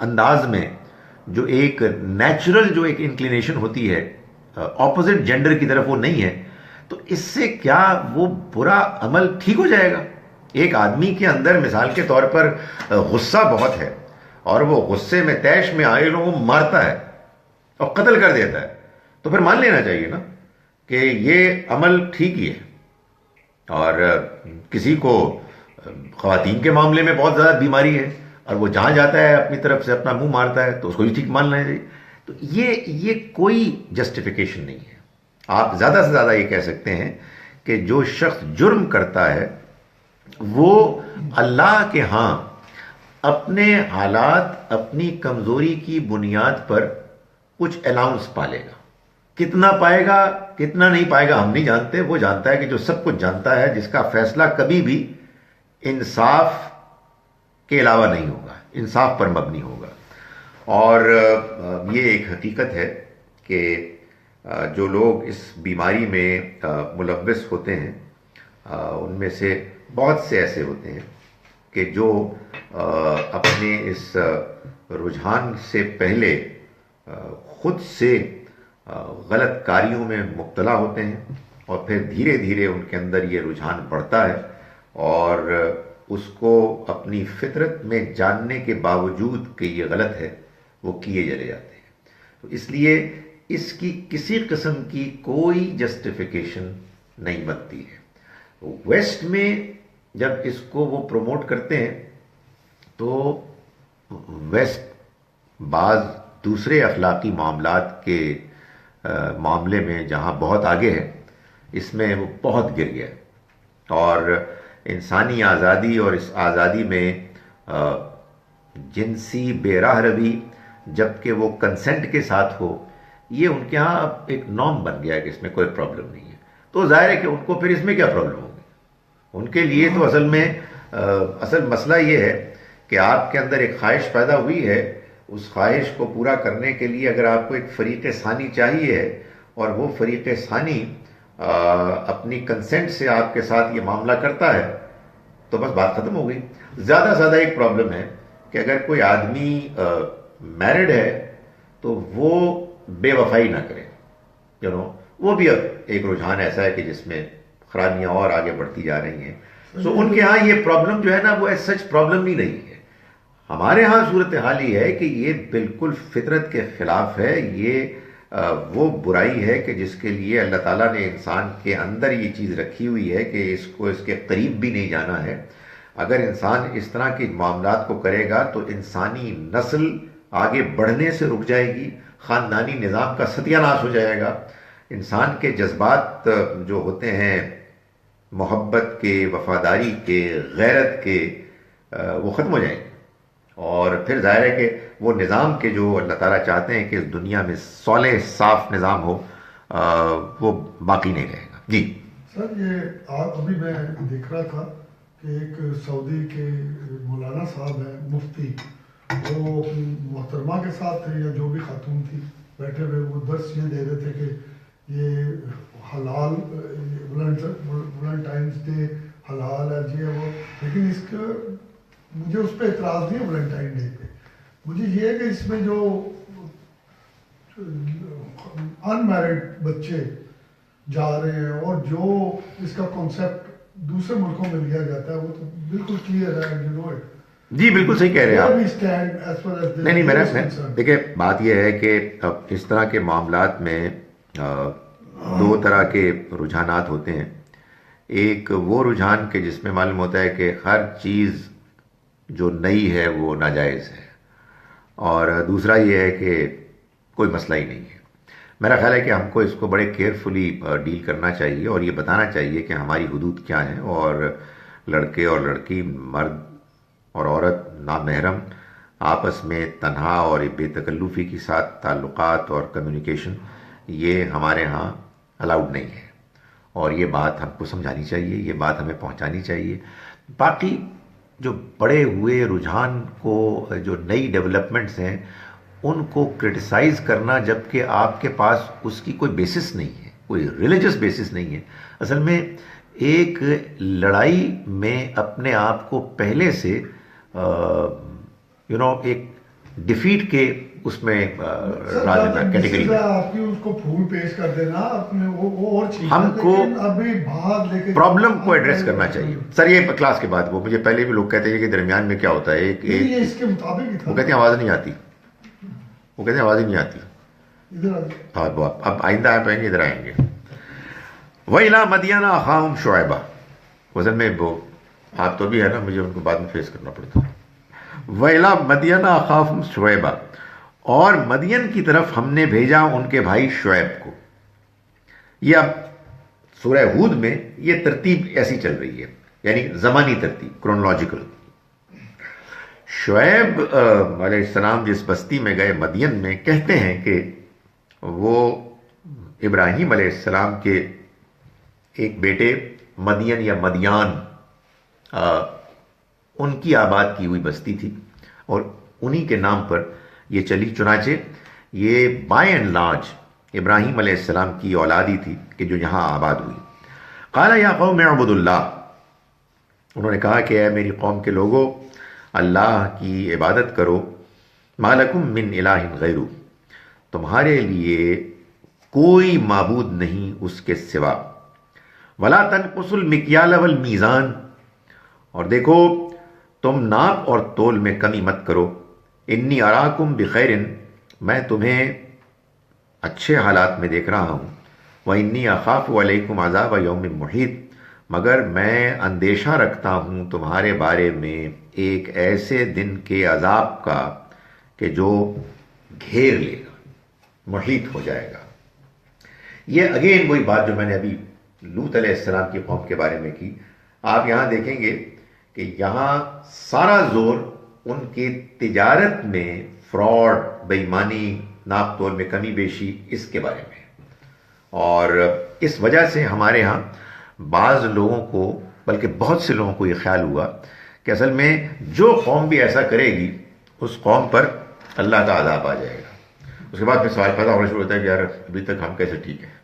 انداز میں جو ایک نیچرل جو ایک انکلینیشن ہوتی ہے اپوزٹ جینڈر کی طرف وہ نہیں ہے, تو اس سے کیا وہ برا عمل ٹھیک ہو جائے گا؟ ایک آدمی کے اندر مثال کے طور پر غصہ بہت ہے, اور وہ غصے میں طیش میں آئے لوگوں کو مارتا ہے اور قتل کر دیتا ہے, تو پھر مان لینا چاہیے نا کہ یہ عمل ٹھیک ہی ہے. اور کسی کو خواتین کے معاملے میں بہت زیادہ بیماری ہے, اور وہ جہاں جاتا ہے اپنی طرف سے اپنا منہ مارتا ہے, تو اس کو بھی ٹھیک مان لینا چاہیے. تو یہ کوئی جسٹیفیکیشن نہیں ہے. آپ زیادہ سے زیادہ یہ کہہ سکتے ہیں کہ جو شخص جرم کرتا ہے وہ اللہ کے ہاں اپنے حالات, اپنی کمزوری کی بنیاد پر کچھ الاؤنس پالے گا. کتنا پائے گا کتنا نہیں پائے گا ہم نہیں جانتے, وہ جانتا ہے کہ جو سب کچھ جانتا ہے, جس کا فیصلہ کبھی بھی انصاف کے علاوہ نہیں ہوگا, انصاف پر مبنی ہوگا. اور یہ ایک حقیقت ہے کہ جو لوگ اس بیماری میں ملوث ہوتے ہیں ان میں سے بہت سے ایسے ہوتے ہیں کہ جو اپنے اس رجحان سے پہلے خود سے غلط کاریوں میں مبتلا ہوتے ہیں, اور پھر دھیرے دھیرے ان کے اندر یہ رجحان بڑھتا ہے, اور اس کو اپنی فطرت میں جاننے کے باوجود کہ یہ غلط ہے وہ کیے چلے جاتے ہیں. تو اس لیے اس کی کسی قسم کی کوئی جسٹیفیکیشن نہیں بنتی ہے. ویسٹ میں جب اس کو وہ پروموٹ کرتے ہیں تو ویسٹ بعض دوسرے اخلاقی معاملات کے معاملے میں جہاں بہت آگے ہے, اس میں وہ بہت گر گیا, اور انسانی آزادی اور اس آزادی میں جنسی بے راہ روی جبکہ وہ کنسنٹ کے ساتھ ہو, یہ ان کے ہاں اب ایک نارم بن گیا ہے کہ اس میں کوئی پرابلم نہیں ہے. تو ظاہر ہے کہ ان کو پھر اس میں کیا پرابلم ہوگی؟ ان کے لیے تو اصل مسئلہ یہ ہے کہ آپ کے اندر ایک خواہش پیدا ہوئی ہے, اس خواہش کو پورا کرنے کے لیے اگر آپ کو ایک فریق ثانی چاہیے ہے, اور وہ فریق ثانی اپنی کنسنٹ سے آپ کے ساتھ یہ معاملہ کرتا ہے, تو بس بات ختم ہو گئی. زیادہ سے زیادہ ایک پرابلم ہے کہ اگر کوئی آدمی میرڈ ہے تو وہ بے وفائی نہ کرے, وہ بھی اب ایک رجحان ایسا ہے کہ جس میں خرابیاں اور آگے بڑھتی جا رہی ہیں. سو ان کے ہاں یہ پرابلم جو ہے نا وہ ایز سچ پرابلم ہی نہیں ہے. ہمارے ہاں صورتحال یہ ہے کہ یہ بالکل فطرت کے خلاف ہے. یہ وہ برائی ہے کہ جس کے لیے اللہ تعالیٰ نے انسان کے اندر یہ چیز رکھی ہوئی ہے کہ اس کو اس کے قریب بھی نہیں جانا ہے. اگر انسان اس طرح کے معاملات کو کرے گا تو انسانی نسل آگے بڑھنے سے رک جائے گی, خاندانی نظام کا ستیہ ناش ہو جائے گا, انسان کے جذبات جو ہوتے ہیں محبت کے, وفاداری کے, غیرت کے, وہ ختم ہو جائیں گے. اور پھر ظاہر ہے کہ وہ نظام کے جو اللہ تعالیٰ چاہتے ہیں کہ اس دنیا میں صالح صاف نظام ہو, وہ باقی نہیں رہے گا. جی سر, یہ ابھی میں دیکھ رہا تھا کہ ایک سعودی کے مولانا صاحب ہیں مفتی, وہ محترمہ کے ساتھ تھے یا جو بھی خاتون تھی بیٹھے ہوئے, وہ درس یہ دے رہے تھے کہ یہ حلال ویلنٹائنس ڈے حلال ہے جی وہ, لیکن اس کا مجھے اس پہ اعتراض نہیں ہے ویلنٹائن ڈے پہ. مجھے یہ ہے کہ اس میں جو ان میرڈ بچے جا رہے ہیں اور جو اس کا کانسیپٹ دوسرے ملکوں میں لیا جاتا ہے وہ تو بالکل کلیئر ہے, یو نو اٹ. جی بالکل صحیح کہہ رہے ہیں آپ. نہیں میرا دیکھیں بات یہ ہے کہ اب اس طرح کے معاملات میں دو طرح کے رجحانات ہوتے ہیں. ایک وہ رجحان کہ جس میں معلوم ہوتا ہے کہ ہر چیز جو نئی ہے وہ ناجائز ہے، اور دوسرا یہ ہے کہ کوئی مسئلہ ہی نہیں ہے۔ میرا خیال ہے کہ ہم کو اس کو بڑے کیئرفلی ڈیل کرنا چاہیے، اور یہ بتانا چاہیے کہ ہماری حدود کیا ہیں، اور لڑکے اور لڑکی، مرد اور عورت، نامحرم آپس میں تنہا اور بے تکلفی کے ساتھ تعلقات اور کمیونیکیشن یہ ہمارے ہاں الاؤڈ نہیں ہے، اور یہ بات ہم کو سمجھانی چاہیے، یہ بات ہمیں پہنچانی چاہیے۔ باقی جو بڑے ہوئے رجحان کو، جو نئی ڈیولپمنٹس ہیں، ان کو کرٹیسائز کرنا جبکہ آپ کے پاس اس کی کوئی بیسس نہیں ہے، کوئی ریلیجس بیسس نہیں ہے، اصل میں ایک لڑائی میں اپنے آپ کو پہلے سے ایک ڈیفیٹ کے اس میں کیٹیگری میں آپ کی اس کو پھول پیش کر دینا اپنے وہ اور چیز، ہم کو ابھی بھاگ لے کے پرابلم کو ایڈریس کرنا چاہیے۔ سر یہ کلاس کے بعد وہ مجھے پہلے بھی لوگ کہتے ہیں کہ درمیان میں کیا ہوتا ہے، ایک اس کے مطابق ہی تھا، وہ کہتے ہیں آواز نہیں آتی، وہ کہتے ہیں آواز ہی نہیں آتی۔ ادھر اب آئندہ آپ آئیں گے، ادھر آئیں گے۔ وَإِلَىٰ مَدْيَنَ أَخَاهُمْ شُعَيْبًا، وزن میں وہ آپ تو بھی ہے نا، مجھے ان کو بعد میں فیس کرنا پڑتا ہے۔ وَإِلَىٰ مَدْيَنَ أَخَاهُمْ شُعَيْبًا، اور مدین کی طرف ہم نے بھیجا ان کے بھائی شعیب کو۔ یہ اب سورہ ہود میں یہ ترتیب ایسی چل رہی ہے، یعنی زمانی ترتیب، کرونالوجیکل۔ شعیب علیہ السلام جس بستی میں گئے مدین میں، کہتے ہیں کہ وہ ابراہیم علیہ السلام کے ایک بیٹے مدین یا مدیان، ان کی آباد کی ہوئی بستی تھی، اور انہی کے نام پر یہ چلی۔ چنانچہ یہ بائی اینڈ لارج ابراہیم علیہ السلام کی اولادی تھی کہ جو یہاں آباد ہوئی۔ قال یا قوم اعبدوا اللہ، انہوں نے کہا کہ اے میری قوم کے لوگوں، اللہ کی عبادت کرو۔ ما لکم من الہ غیرہ، تمہارے لیے کوئی معبود نہیں اس کے سوا۔ ولا تنقصوا المکیال والمیزان، اور دیکھو تم ناپ اور تول میں کمی مت کرو۔ انی اراکم بخیر، میں تمہیں اچھے حالات میں دیکھ رہا ہوں۔ وانی اخاف علیکم عذاب یوم محیط، مگر میں اندیشہ رکھتا ہوں تمہارے بارے میں ایک ایسے دن کے عذاب کا کہ جو گھیر لے گا، محیط ہو جائے گا۔ یہ اگین وہی بات جو میں نے ابھی لوط علیہ السلام کی قوم کے بارے میں کی۔ آپ یہاں دیکھیں گے کہ یہاں سارا زور ان کی تجارت میں فراڈ، بے ایمانی، ناپ تول میں کمی بیشی، اس کے بارے میں، اور اس وجہ سے ہمارے ہاں بعض لوگوں کو، بلکہ بہت سے لوگوں کو یہ خیال ہوا کہ اصل میں جو قوم بھی ایسا کرے گی اس قوم پر اللہ کا عذاب آ جائے گا۔ اس کے بعد پھر سوال پیدا ہونا شروع ہوتا ہے کہ یار ابھی تک ہم کیسے ٹھیک ہیں،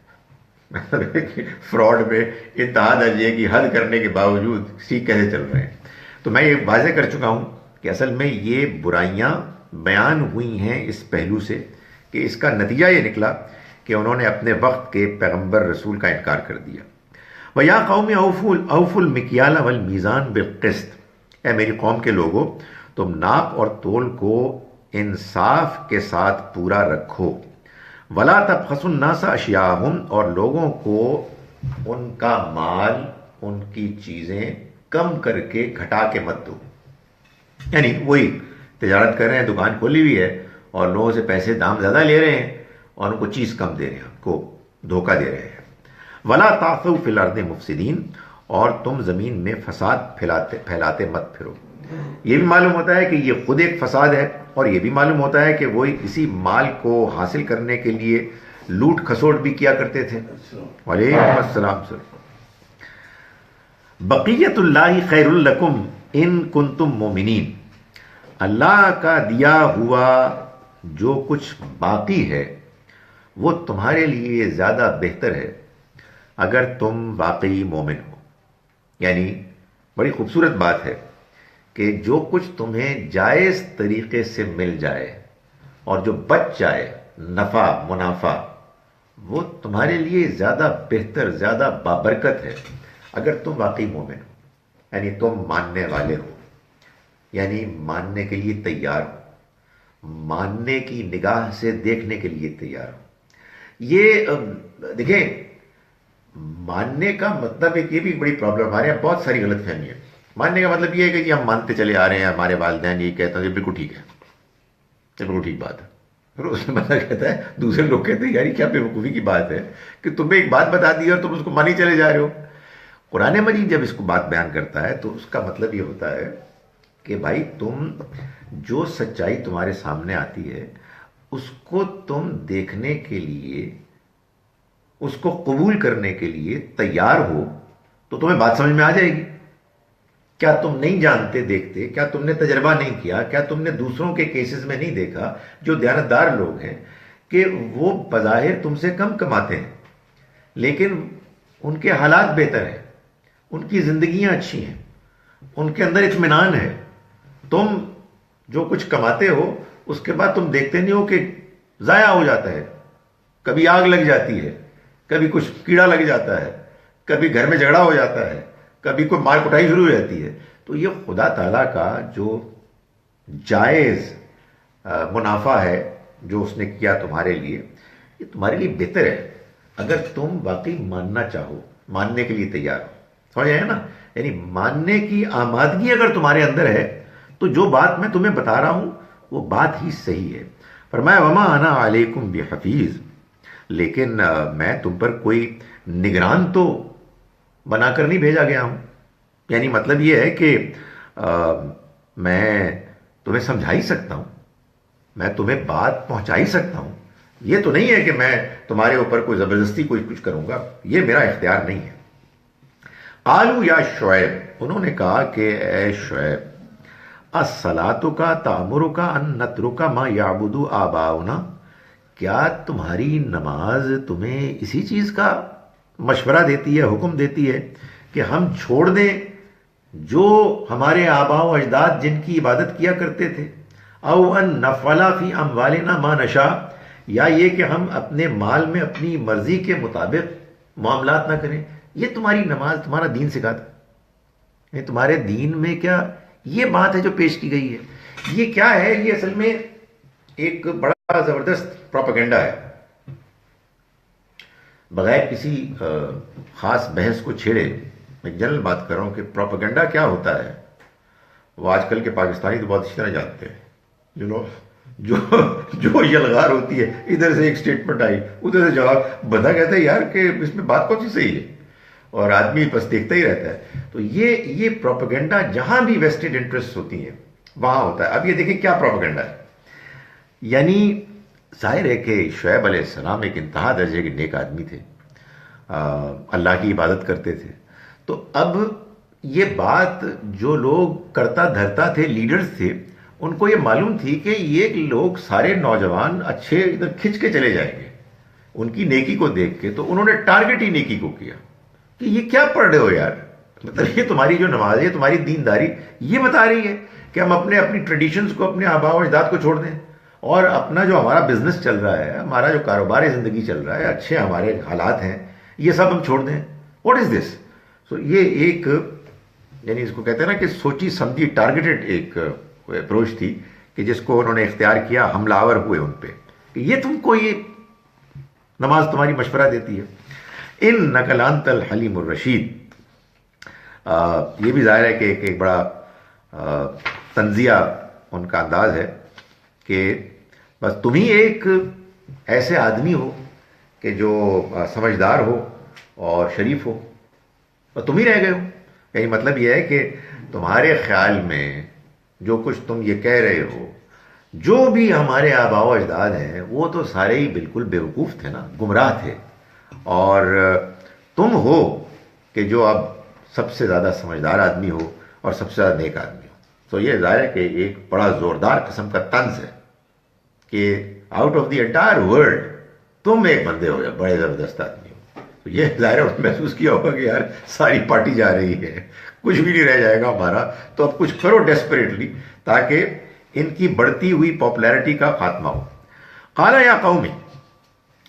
فراڈ میں انتہا درجے کی حد کرنے کے باوجود ٹھیک کیسے چل رہے ہیں۔ تو میں یہ واضح کر چکا ہوں کہ اصل میں یہ برائیاں بیان ہوئی ہیں اس پہلو سے کہ اس کا نتیجہ یہ نکلا کہ انہوں نے اپنے وقت کے پیغمبر رسول کا انکار کر دیا۔ وَيَا قَوْمِ أَوْفُوا الْمِكْيَالَ وَالْمِيزَانَ بِالْقِسْطِ، اے میری قوم کے لوگوں، تم ناپ اور تول کو انصاف کے ساتھ پورا رکھو۔ وَلَا تَبْخَسُوا النَّاسَ أَشْيَاءَهُمْ، اور لوگوں کو ان کا مال، ان کی چیزیں کم کر کے گھٹا کے مت دو۔ یعنی وہی تجارت کر رہے ہیں، دکان کھولی ہوئی ہے، اور لوگوں سے پیسے دام زیادہ لے رہے ہیں اور ان کو چیز کم دے رہے ہیں، ان کو دھوکہ دے رہے ہیں۔ وَلَا تَعْثَوْا فِي الْأَرْضِ مُفْسِدِينَ، اور تم زمین میں فساد پھیلاتے مت پھرو۔ یہ بھی معلوم ہوتا ہے کہ یہ خود ایک فساد ہے، اور یہ بھی معلوم ہوتا ہے کہ وہ اسی مال کو حاصل کرنے کے لیے لوٹ کھسوٹ بھی کیا کرتے تھے۔ وعلیکم السلام سر۔ بقیت اللہ خیر لکم ان کنتم مومنین، اللہ کا دیا ہوا جو کچھ باقی ہے وہ تمہارے لیے زیادہ بہتر ہے اگر تم واقعی مومن ہو۔ یعنی بڑی خوبصورت بات ہے کہ جو کچھ تمہیں جائز طریقے سے مل جائے اور جو بچ جائے نفع منافع، وہ تمہارے لیے زیادہ بہتر، زیادہ بابرکت ہے اگر تم واقعی مومن ہو، یعنی تم ماننے والے ہو، یعنی ماننے کے لیے تیار ہو، ماننے کی نگاہ سے دیکھنے کے لیے تیار ہو۔ یہ دیکھیں ماننے کا مطلب ایک یہ بھی بڑی پرابلم، ہمارے یہاں بہت ساری غلط فہمی ہے. ماننے کا مطلب یہ ہے کہ جی ہم مانتے چلے آ رہے ہیں، ہمارے والدین یہ کہتے ہیں، یہ بالکل ٹھیک ہے، یہ بالکل ٹھیک بات ہے. پھر اس میں بندہ کہتا ہے، دوسرے لوگ کہتے ہیں یار یہ کیا بے وقوفی کی بات ہے کہ تمہیں ایک بات بتا دی اور تم اس کو مانی چلے جا رہے ہو. قرآن مجید جب اس کو بات بیان کرتا ہے تو اس کا مطلب یہ ہوتا ہے کہ بھائی تم جو سچائی تمہارے سامنے آتی ہے اس کو تم دیکھنے کے لیے، اس کو قبول کرنے کے لیے تیار ہو تو تمہیں بات سمجھ میں آ جائے گی. کیا تم نہیں جانتے دیکھتے، کیا تم نے تجربہ نہیں کیا، کیا تم نے دوسروں کے کیسز میں نہیں دیکھا جو دیانتدار لوگ ہیں کہ وہ بظاہر تم سے کم کماتے ہیں لیکن ان کے حالات بہتر ہیں، ان کی زندگیاں اچھی ہیں، ان کے اندر اطمینان ہے. تم جو کچھ کماتے ہو اس کے بعد تم دیکھتے نہیں ہو کہ ضائع ہو جاتا ہے، کبھی آگ لگ جاتی ہے، کبھی کچھ کیڑا لگ جاتا ہے، کبھی گھر میں جھگڑا ہو جاتا ہے، کبھی کوئی مار کٹائی شروع ہو جاتی ہے. تو یہ خدا تعالیٰ کا جو جائز منافع ہے جو اس نے کیا تمہارے لیے، یہ تمہارے لیے بہتر ہے اگر تم واقعی ماننا چاہو، ماننے کے لیے تیار ہو. سمجھ آئے نا؟ یعنی ماننے کی آمادگی اگر تمہارے اندر ہے تو جو بات میں تمہیں بتا رہا ہوں وہ بات ہی صحیح ہے. فرمایا وما انا علیکم بحفیظ، لیکن میں تم پر کوئی نگران تو بنا کر نہیں بھیجا گیا ہوں. یعنی مطلب یہ ہے کہ میں تمہیں سمجھا ہی سکتا ہوں، میں تمہیں بات پہنچا ہی سکتا ہوں. یہ تو نہیں ہے کہ میں تمہارے اوپر کوئی زبردستی کوئی کچھ کروں گا، یہ میرا اختیار نہیں ہے. قالوا یا شعیب، انہوں نے کہا کہ اے شعیب، الصلاۃ تأمرک ان نترک ما یعبد آباؤنا، کیا تمہاری نماز تمہیں اسی چیز کا مشورہ دیتی ہے، حکم دیتی ہے کہ ہم چھوڑ دیں جو ہمارے آباء و اجداد جن کی عبادت کیا کرتے تھے، او ان نفعل فی اموالنا ما نشاء، یا یہ کہ ہم اپنے مال میں اپنی مرضی کے مطابق معاملات نہ کریں. یہ تمہاری نماز، تمہارا دین سکھاتا ہے. یہ تمہارے دین میں کیا یہ بات ہے جو پیش کی گئی ہے؟ یہ کیا ہے؟ یہ اصل میں ایک بڑا زبردست پروپیگنڈا ہے. بغیر کسی خاص بحث کو چھیڑے میں جنرل بات کر رہا ہوں کہ پروپیگنڈا کیا ہوتا ہے. وہ آج کل کے پاکستانی تو بہت اچھی طرح جانتے ہیں. جو یلغار ہوتی ہے، ادھر سے ایک سٹیٹمنٹ آئی، ادھر سے جواب، بندہ کہتا ہے یار کہ اس میں بات کون سی صحیح ہے، اور آدمی بس دیکھتا ہی رہتا ہے. تو یہ پروپیگنڈا جہاں بھی ویسٹڈ انٹرسٹ ہوتی ہیں وہاں ہوتا ہے. اب یہ دیکھیں کیا پروپیگنڈا ہے. یعنی ظاہر ہے کہ شعیب علیہ السلام ایک انتہا درجے کے نیک آدمی تھے، اللہ کی عبادت کرتے تھے. تو اب یہ بات جو لوگ کرتا دھرتا تھے، لیڈرز تھے، ان کو یہ معلوم تھی کہ یہ لوگ سارے نوجوان اچھے ادھر کھنچ کے چلے جائیں گے ان کی نیکی کو دیکھ کے. تو انہوں نے ٹارگٹ ہی نیکی کو کیا کہ یہ کیا پڑھ رہے ہو یار، مطلب یہ تمہاری جو نماز ہے، تمہاری دینداری یہ بتا رہی ہے کہ ہم اپنی ٹریڈیشنز کو، اپنے آباء و اجداد کو چھوڑ دیں، اور اپنا جو ہمارا بزنس چل رہا ہے، ہمارا جو کاروبار زندگی چل رہا ہے، اچھے ہمارے حالات ہیں، یہ سب ہم چھوڑ دیں. واٹ از دس؟ سو یہ ایک، یعنی اس کو کہتے ہیں نا کہ سوچی سمجھی ٹارگیٹڈ ایک اپروچ تھی کہ جس کو انہوں نے اختیار کیا. حملہ آور ہوئے ان پہ کہ یہ تم کو یہ نماز تمہاری مشورہ دیتی ہے. انک لانت الحلیم الرشید، یہ بھی ظاہر ہے کہ ایک بڑا تنزیہ ان کا انداز ہے کہ بس تم ہی ایک ایسے آدمی ہو کہ جو سمجھدار ہو اور شریف ہو، اور تم ہی رہ گئے ہو. یعنی مطلب یہ ہے کہ تمہارے خیال میں جو کچھ تم یہ کہہ رہے ہو، جو بھی ہمارے آباء و اجداد ہیں وہ تو سارے ہی بالکل بیوقوف تھے نا، گمراہ تھے، اور تم ہو کہ جو اب سب سے زیادہ سمجھدار آدمی ہو اور سب سے زیادہ نیک آدمی ہو. تو یہ ظاہر ہے کہ ایک بڑا زوردار قسم کا طنز ہے کہ out of the entire world تم ایک بندے ہو یا بڑے زبردست آدمی ہو. تو یہ ظاہر ہے محسوس کیا ہوگا کہ یار ساری پارٹی جا رہی ہے، کچھ بھی نہیں رہ جائے گا ہمارا، تو اب کچھ کرو ڈیسپریٹلی تاکہ ان کی بڑھتی ہوئی پاپولیرٹی کا خاتمہ ہو. قال یا قومی،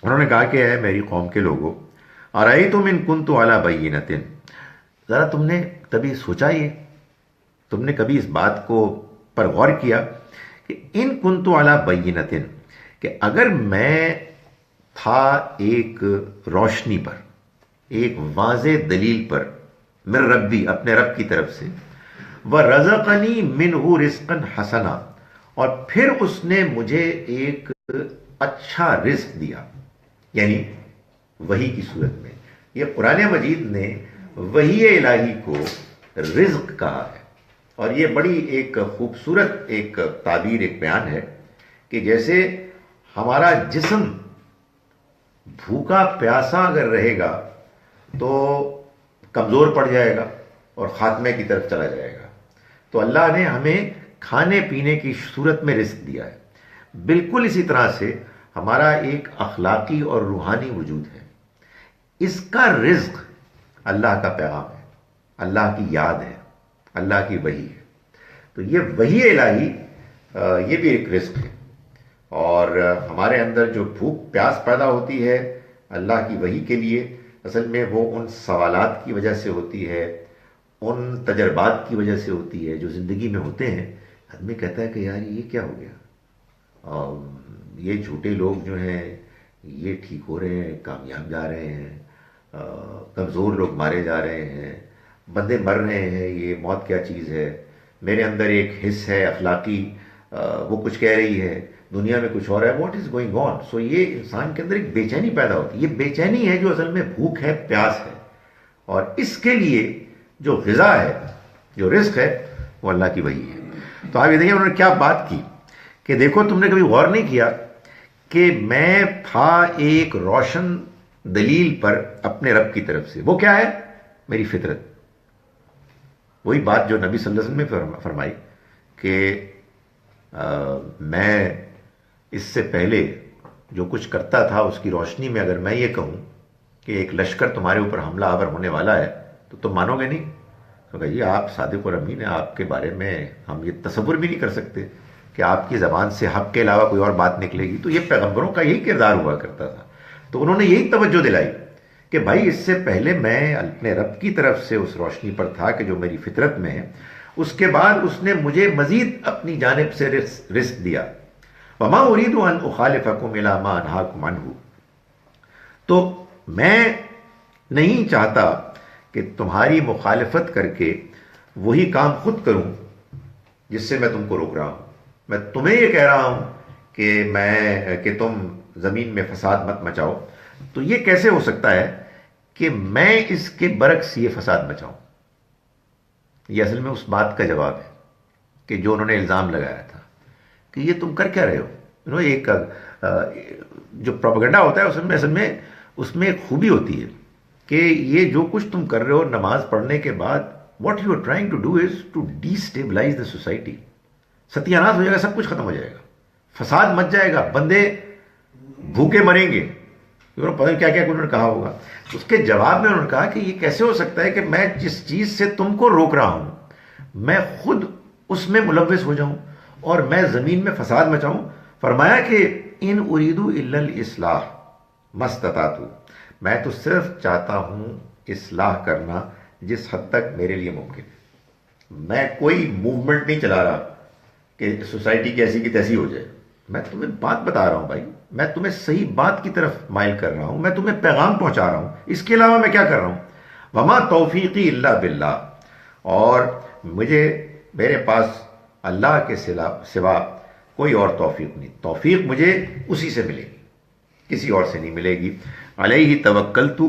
انہوں نے کہا کہ اے میری قوم کے لوگوں، ارأیتم ان کنت علی بینۃ، ذرا تم نے کبھی سوچا، یہ تم نے کبھی اس بات کو پر غور کیا کہ ان کنت علی بینۃ، کہ اگر میں تھا ایک روشنی پر، ایک واضح دلیل پر، من ربی، اپنے رب کی طرف سے، وَرَزَقَنِي مِنْهُ رِزْقًا حَسَنًا، اور پھر اس نے مجھے ایک اچھا رزق دیا، یعنی وحی کی صورت میں۔ یہ قرآن مجید نے وحی الہی کو رزق کہا ہے، اور یہ بڑی ایک خوبصورت ایک تعبیر، ایک بیان ہے کہ جیسے ہمارا جسم بھوکا پیاسا اگر رہے گا تو کمزور پڑ جائے گا اور خاتمے کی طرف چلا جائے گا، تو اللہ نے ہمیں کھانے پینے کی صورت میں رزق دیا ہے۔ بالکل اسی طرح سے ہمارا ایک اخلاقی اور روحانی وجود ہے، اس کا رزق اللہ کا پیغام ہے، اللہ کی یاد ہے، اللہ کی وحی ہے۔ تو یہ وحی الہی یہ بھی ایک رزق ہے، اور ہمارے اندر جو بھوک پیاس پیدا ہوتی ہے اللہ کی وحی کے لیے، اصل میں وہ ان سوالات کی وجہ سے ہوتی ہے، ان تجربات کی وجہ سے ہوتی ہے جو زندگی میں ہوتے ہیں۔ آدمی کہتا ہے کہ یار یہ کیا ہو گیا، یہ جھوٹے لوگ جو ہیں یہ ٹھیک ہو رہے ہیں، کامیاب جا رہے ہیں، کمزور لوگ مارے جا رہے ہیں، بندے مر رہے ہیں، یہ موت کیا چیز ہے، میرے اندر ایک حص ہے اخلاقی، وہ کچھ کہہ رہی ہے، دنیا میں کچھ اور ہے، واٹ از گوئنگ آن۔ سو یہ انسان کے اندر ایک بے چینی پیدا ہوتی ہے، یہ بے چینی ہے جو اصل میں بھوک ہے، پیاس ہے، اور اس کے لیے جو غذا ہے، جو رزق ہے، وہ اللہ کی وحی ہے۔ تو آپ یہ دیکھیں انہوں نے کیا بات کی کہ دیکھو تم نے کبھی غور نہیں کیا کہ میں تھا ایک روشن دلیل پر اپنے رب کی طرف سے، وہ کیا ہے؟ میری فطرت۔ وہی بات جو نبی صلی اللہ علیہ وسلم نے فرمائی کہ میں اس سے پہلے جو کچھ کرتا تھا اس کی روشنی میں اگر میں یہ کہوں کہ ایک لشکر تمہارے اوپر حملہ آور ہونے والا ہے تو تم مانو گے نہیں؟ تو کہا جی آپ صادق اور امین ہیں، آپ کے بارے میں ہم یہ تصور بھی نہیں کر سکتے کہ آپ کی زبان سے حق کے علاوہ کوئی اور بات نکلے گی۔ تو یہ پیغمبروں کا یہی کردار ہوا کرتا تھا۔ تو انہوں نے یہی توجہ دلائی کہ بھائی اس سے پہلے میں اپنے رب کی طرف سے اس روشنی پر تھا کہ جو میری فطرت میں ہے، اس کے بعد اس نے مجھے مزید اپنی جانب سے رزق دیا۔ وما اريد ان اخالفكم الى ما انهاكم عنه، تو میں نہیں چاہتا کہ تمہاری مخالفت کر کے وہی کام خود کروں جس سے میں تم کو روک رہا ہوں۔ میں تمہیں یہ کہہ رہا ہوں کہ تم زمین میں فساد مت مچاؤ، تو یہ کیسے ہو سکتا ہے کہ میں اس کے برعکس یہ فساد مچاؤں؟ یہ اصل میں اس بات کا جواب ہے کہ جو انہوں نے الزام لگایا تھا کہ یہ تم کر کیا رہے ہو۔ ایک جو پروپیگنڈا ہوتا ہے اصل میں اس میں ایک خوبی ہوتی ہے کہ یہ جو کچھ تم کر رہے ہو نماز پڑھنے کے بعد، what you are trying to do is to destabilise the society. ستیاناش ہو جائے گا، سب کچھ ختم ہو جائے گا، فساد مچ جائے گا، بندے بھوکے مریں گے، پتہ نہیں کیا کیا انہوں نے کہا ہوگا۔ اس کے جواب میں انہوں نے کہا کہ یہ کیسے ہو سکتا ہے کہ میں جس چیز سے تم کو روک رہا ہوں میں خود اس میں ملوث ہو جاؤں اور میں زمین میں فساد مچاؤں۔ فرمایا کہ ان اريد الا الاصلاح ما استطعت، میں تو صرف چاہتا ہوں اصلاح کرنا جس حد تک میرے لیے ممکن ہے۔ میں کوئی موومنٹ نہیں چلا رہا کہ سوسائٹی کیسی کی تیسی ہو جائے، میں تمہیں بات بتا رہا ہوں بھائی، میں تمہیں صحیح بات کی طرف مائل کر رہا ہوں، میں تمہیں پیغام پہنچا رہا ہوں، اس کے علاوہ میں کیا کر رہا ہوں؟ وما توفیقی الا باللہ، اور میرے پاس اللہ کے سوا کوئی اور توفیق نہیں، توفیق مجھے اسی سے ملے گی، کسی اور سے نہیں ملے گی۔ علیہ توکلت،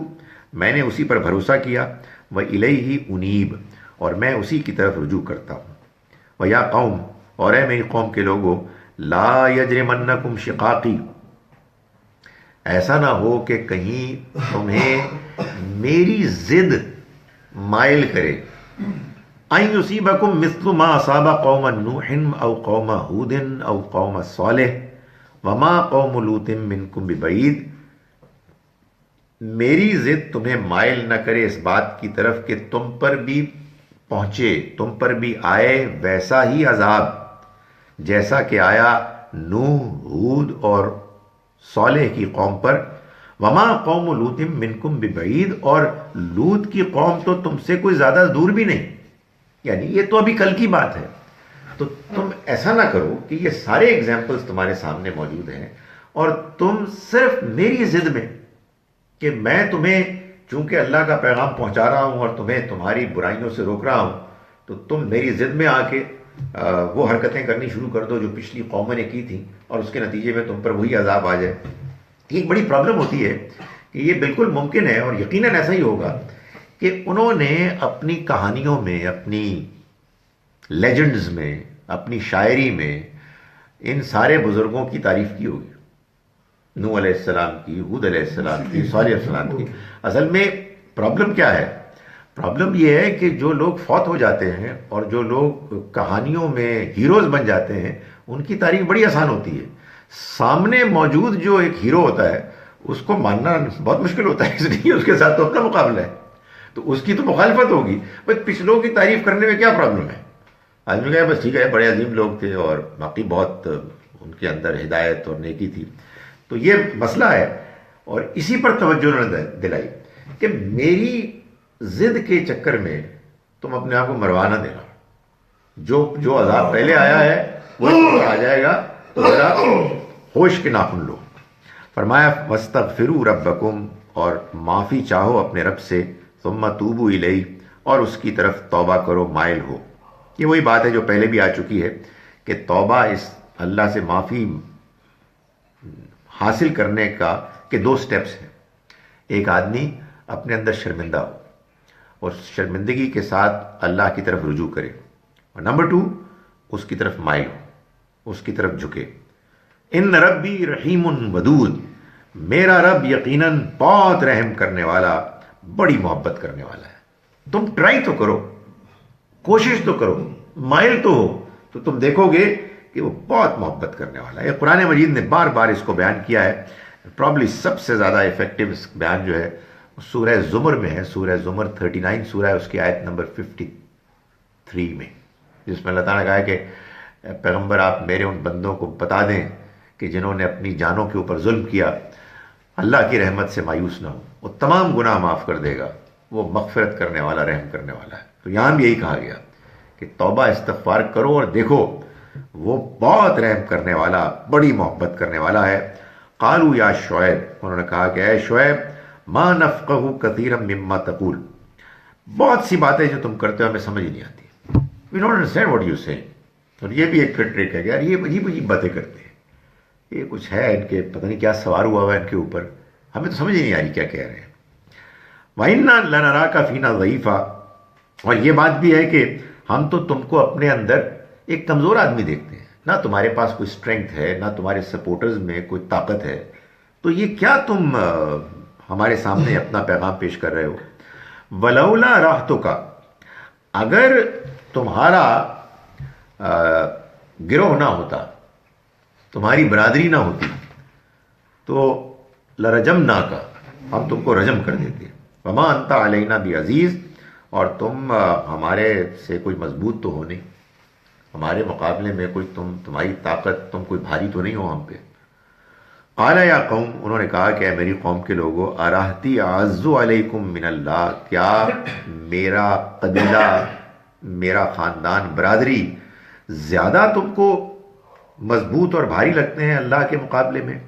میں نے اسی پر بھروسہ کیا، وإلیہ انیب، اور میں اسی کی طرف رجوع کرتا ہوں۔ ویا قوم، اور اے میری قوم کے لوگوں، لا یجرمنکم شقاقی، ایسا نہ ہو کہ کہیں تمہیں میری ضد مائل کرے۔ ان یصیبکم مثل ما اصاب قوم نوح او قوم ہود او قوم صالح وما قوم لوط منکم ببعید، میری ضد تمہیں مائل نہ کرے اس بات کی طرف کہ تم پر بھی پہنچے، تم پر بھی آئے ویسا ہی عذاب جیسا کہ آیا نوح، ہود اور صالح کی قوم پر۔ وما قوم لوط منکم ببعید، اور لوط کی قوم تو تم سے کوئی زیادہ دور بھی نہیں، یعنی یہ تو ابھی کل کی بات ہے۔ تو تم ایسا نہ کرو کہ یہ سارے ایگزامپلز تمہارے سامنے موجود ہیں اور تم صرف میری ضد میں کہ میں تمہیں چونکہ اللہ کا پیغام پہنچا رہا ہوں اور تمہیں تمہاری برائیوں سے روک رہا ہوں تو تم میری ضد میں آ کے وہ حرکتیں کرنی شروع کر دو جو پچھلی قوموں نے کی تھیں اور اس کے نتیجے میں تم پر وہی عذاب آ جائے. یہ ایک بڑی پرابلم ہوتی ہے کہ یہ بالکل ممکن ہے اور یقیناً ایسا ہی ہوگا کہ انہوں نے اپنی کہانیوں میں، اپنی لیجنڈز میں، اپنی شاعری میں ان سارے بزرگوں کی تعریف کی ہوگی. نوح علیہ السلام کی، ہود علیہ السلام کی، صالح علیہ السلام کی. اصل میں پرابلم کیا ہے؟ پرابلم یہ ہے کہ جو لوگ فوت ہو جاتے ہیں اور جو لوگ کہانیوں میں ہیروز بن جاتے ہیں ان کی تعریف بڑی آسان ہوتی ہے. سامنے موجود جو ایک ہیرو ہوتا ہے اس کو ماننا بہت مشکل ہوتا ہے، اس لیے اس کے ساتھ تو اپنا مقابلہ ہے، تو اس کی تو مخالفت ہوگی. بس پچھلوں کی تعریف کرنے میں کیا پرابلم ہے؟ آدمی کہا بس ٹھیک ہے، بڑے عظیم لوگ تھے اور باقی بہت ان کے اندر ہدایت اور نیکی تھی. تو یہ مسئلہ ہے اور اسی پر توجہ انہوں نے دلائی کہ میری ضد کے چکر میں تم اپنے آپ کو مروا نہ دینا. جو عذاب پہلے آیا ہے وہ آ جائے گا تو ذرا ہوش کے ناخن لو. فرمایا وَاسْتَغْفِرُوا رَبَّكُمْ، اور معافی چاہو اپنے رب سے، ثُمَّ تُوبُوا إِلَيْهِ، اور اس کی طرف توبہ کرو، مائل ہو. یہ وہی بات ہے جو پہلے بھی آ چکی ہے کہ توبہ اس اللہ سے معافی حاصل کرنے کا کہ دو سٹیپس ہیں. ایک آدمی اپنے اندر شرمندہ ہو اور شرمندگی کے ساتھ اللہ کی طرف رجوع کرے، اور نمبر 2 اس کی طرف مائل ہو، اس کی طرف جھکے. ان ربی رحیم ودود، میرا رب یقیناً بہت رحم کرنے والا، بڑی محبت کرنے والا ہے. تم ٹرائی تو کرو، کوشش تو کرو، مائل تو ہو، تو تم دیکھو گے کہ وہ بہت محبت کرنے والا ہے. قرآن مجید نے بار بار اس کو بیان کیا ہے. پرابلی سب سے زیادہ افیکٹو اس بیان جو ہے سورہ زمر میں ہے. سورہ زمر 39 سورہ ہے، اس کی آیت نمبر 53 میں، جس میں اللہ تعالیٰ نے کہا ہے کہ پیغمبر آپ میرے ان بندوں کو بتا دیں کہ جنہوں نے اپنی جانوں کے اوپر ظلم کیا، اللہ کی رحمت سے مایوس نہ ہو، وہ تمام گناہ معاف کر دے گا، وہ مغفرت کرنے والا، رحم کرنے والا ہے. تو یہاں بھی یہی کہا گیا کہ توبہ استغفار کرو اور دیکھو وہ بہت رحم کرنے والا، بڑی محبت کرنے والا ہے. قالوا یا شعیب، انہوں نے کہا کہ اے شعیب، ما نفقہ کثیرا مما تقول، بہت سی باتیں جو تم کرتے ہو ہمیں سمجھ نہیں آتی. We don't understand what you say. اور یہ بھی ایک ٹرک ہے کہ یار یہ عجیب عجیب باتیں کرتے ہیں، یہ کچھ ہے ان کے پتہ نہیں کیا سوار ہوا ہوا ہے ان کے اوپر، ہمیں تو سمجھ ہی نہیں آ رہی کیا کہہ رہے ہیں. وَإِنَّا لَنَرَاكَ فِينَا ضَعِيفًا، اور یہ بات بھی ہے کہ ہم تو تم کو اپنے اندر ایک کمزور آدمی دیکھتے ہیں، نہ تمہارے پاس کوئی اسٹرینگتھ ہے، نہ تمہارے سپورٹرز میں کوئی طاقت ہے، تو یہ کیا تم ہمارے سامنے اپنا پیغام پیش کر رہے ہو. وَلَوْلَا رَحْتُكَ، اگر تمہارا گروہ نہ ہوتا، تمہاری برادری نہ ہوتی، تو لَرَجَمْنَاكَ، ہم تم کو رجم کر دیتے. وَمَا أَنْتَ عَلَيْنَا بِعَزِيزٍ، اور تم ہمارے سے کوئی مضبوط تو ہو نہیں، ہمارے مقابلے میں کوئی تمہاری طاقت، تم کوئی بھاری تو نہیں ہو ہم پہ. قال یا قوم، انہوں نے کہا کہ اے میری قوم کے لوگوں، اراہتی اعز علیکم من اللہ، کیا میرا قبیلہ، میرا خاندان، برادری زیادہ تم کو مضبوط اور بھاری لگتے ہیں اللہ کے مقابلے میں.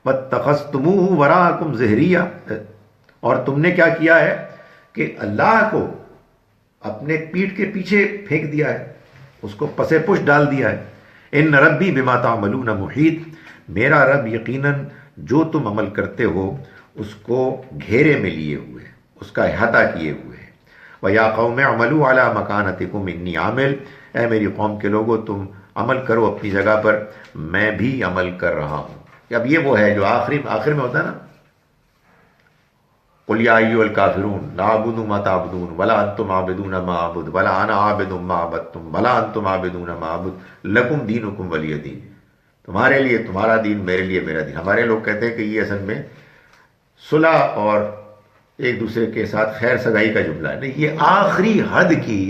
واتخذتموہ وراءکم ظہریہ، اور تم نے کیا کیا ہے کہ اللہ کو اپنے پیٹھ کے پیچھے پھینک دیا ہے، اس کو پس پش ڈال دیا ہے. ان ربی بما تعملون محیط، میرا رب یقیناً جو تم عمل کرتے ہو اس کو گھیرے میں لیے ہوئے، اس کا احاطہ کیے ہوئے ہیں. وَيَا قَوْمِ اعْمَلُوا عَلَىٰ مَكَانَتِكُمْ إِنِّي عَامِلٌ، اے میری قوم کے لوگوں تم عمل کرو اپنی جگہ پر، میں بھی عمل کر رہا ہوں. اب یہ وہ ہے جو آخر میں ہوتا ہے نا، قُلْ يَا أَيُّهَا الْكَافِرُونَ لَا أَعْبُدُ مَا تَعْبُدُونَ وَلَا أَنْتُمْ عَابِدُونَ مَا أَعْبُدُ وَلَا أَنَا عَابِدٌ مَا عَبَدتُّمْ وَلَا أَنْتُمْ عَابِدُونَ مَا أَعْبُدُ لَكُمْ دِينُكُمْ وَلِيَ دِينِ، تمہارے لیے تمہارا دین، میرے لیے میرا دین. ہمارے لوگ کہتے ہیں کہ یہ اصل میں صلح اور ایک دوسرے کے ساتھ خیر سگائی کا جملہ ہے. نہیں، یہ آخری حد کی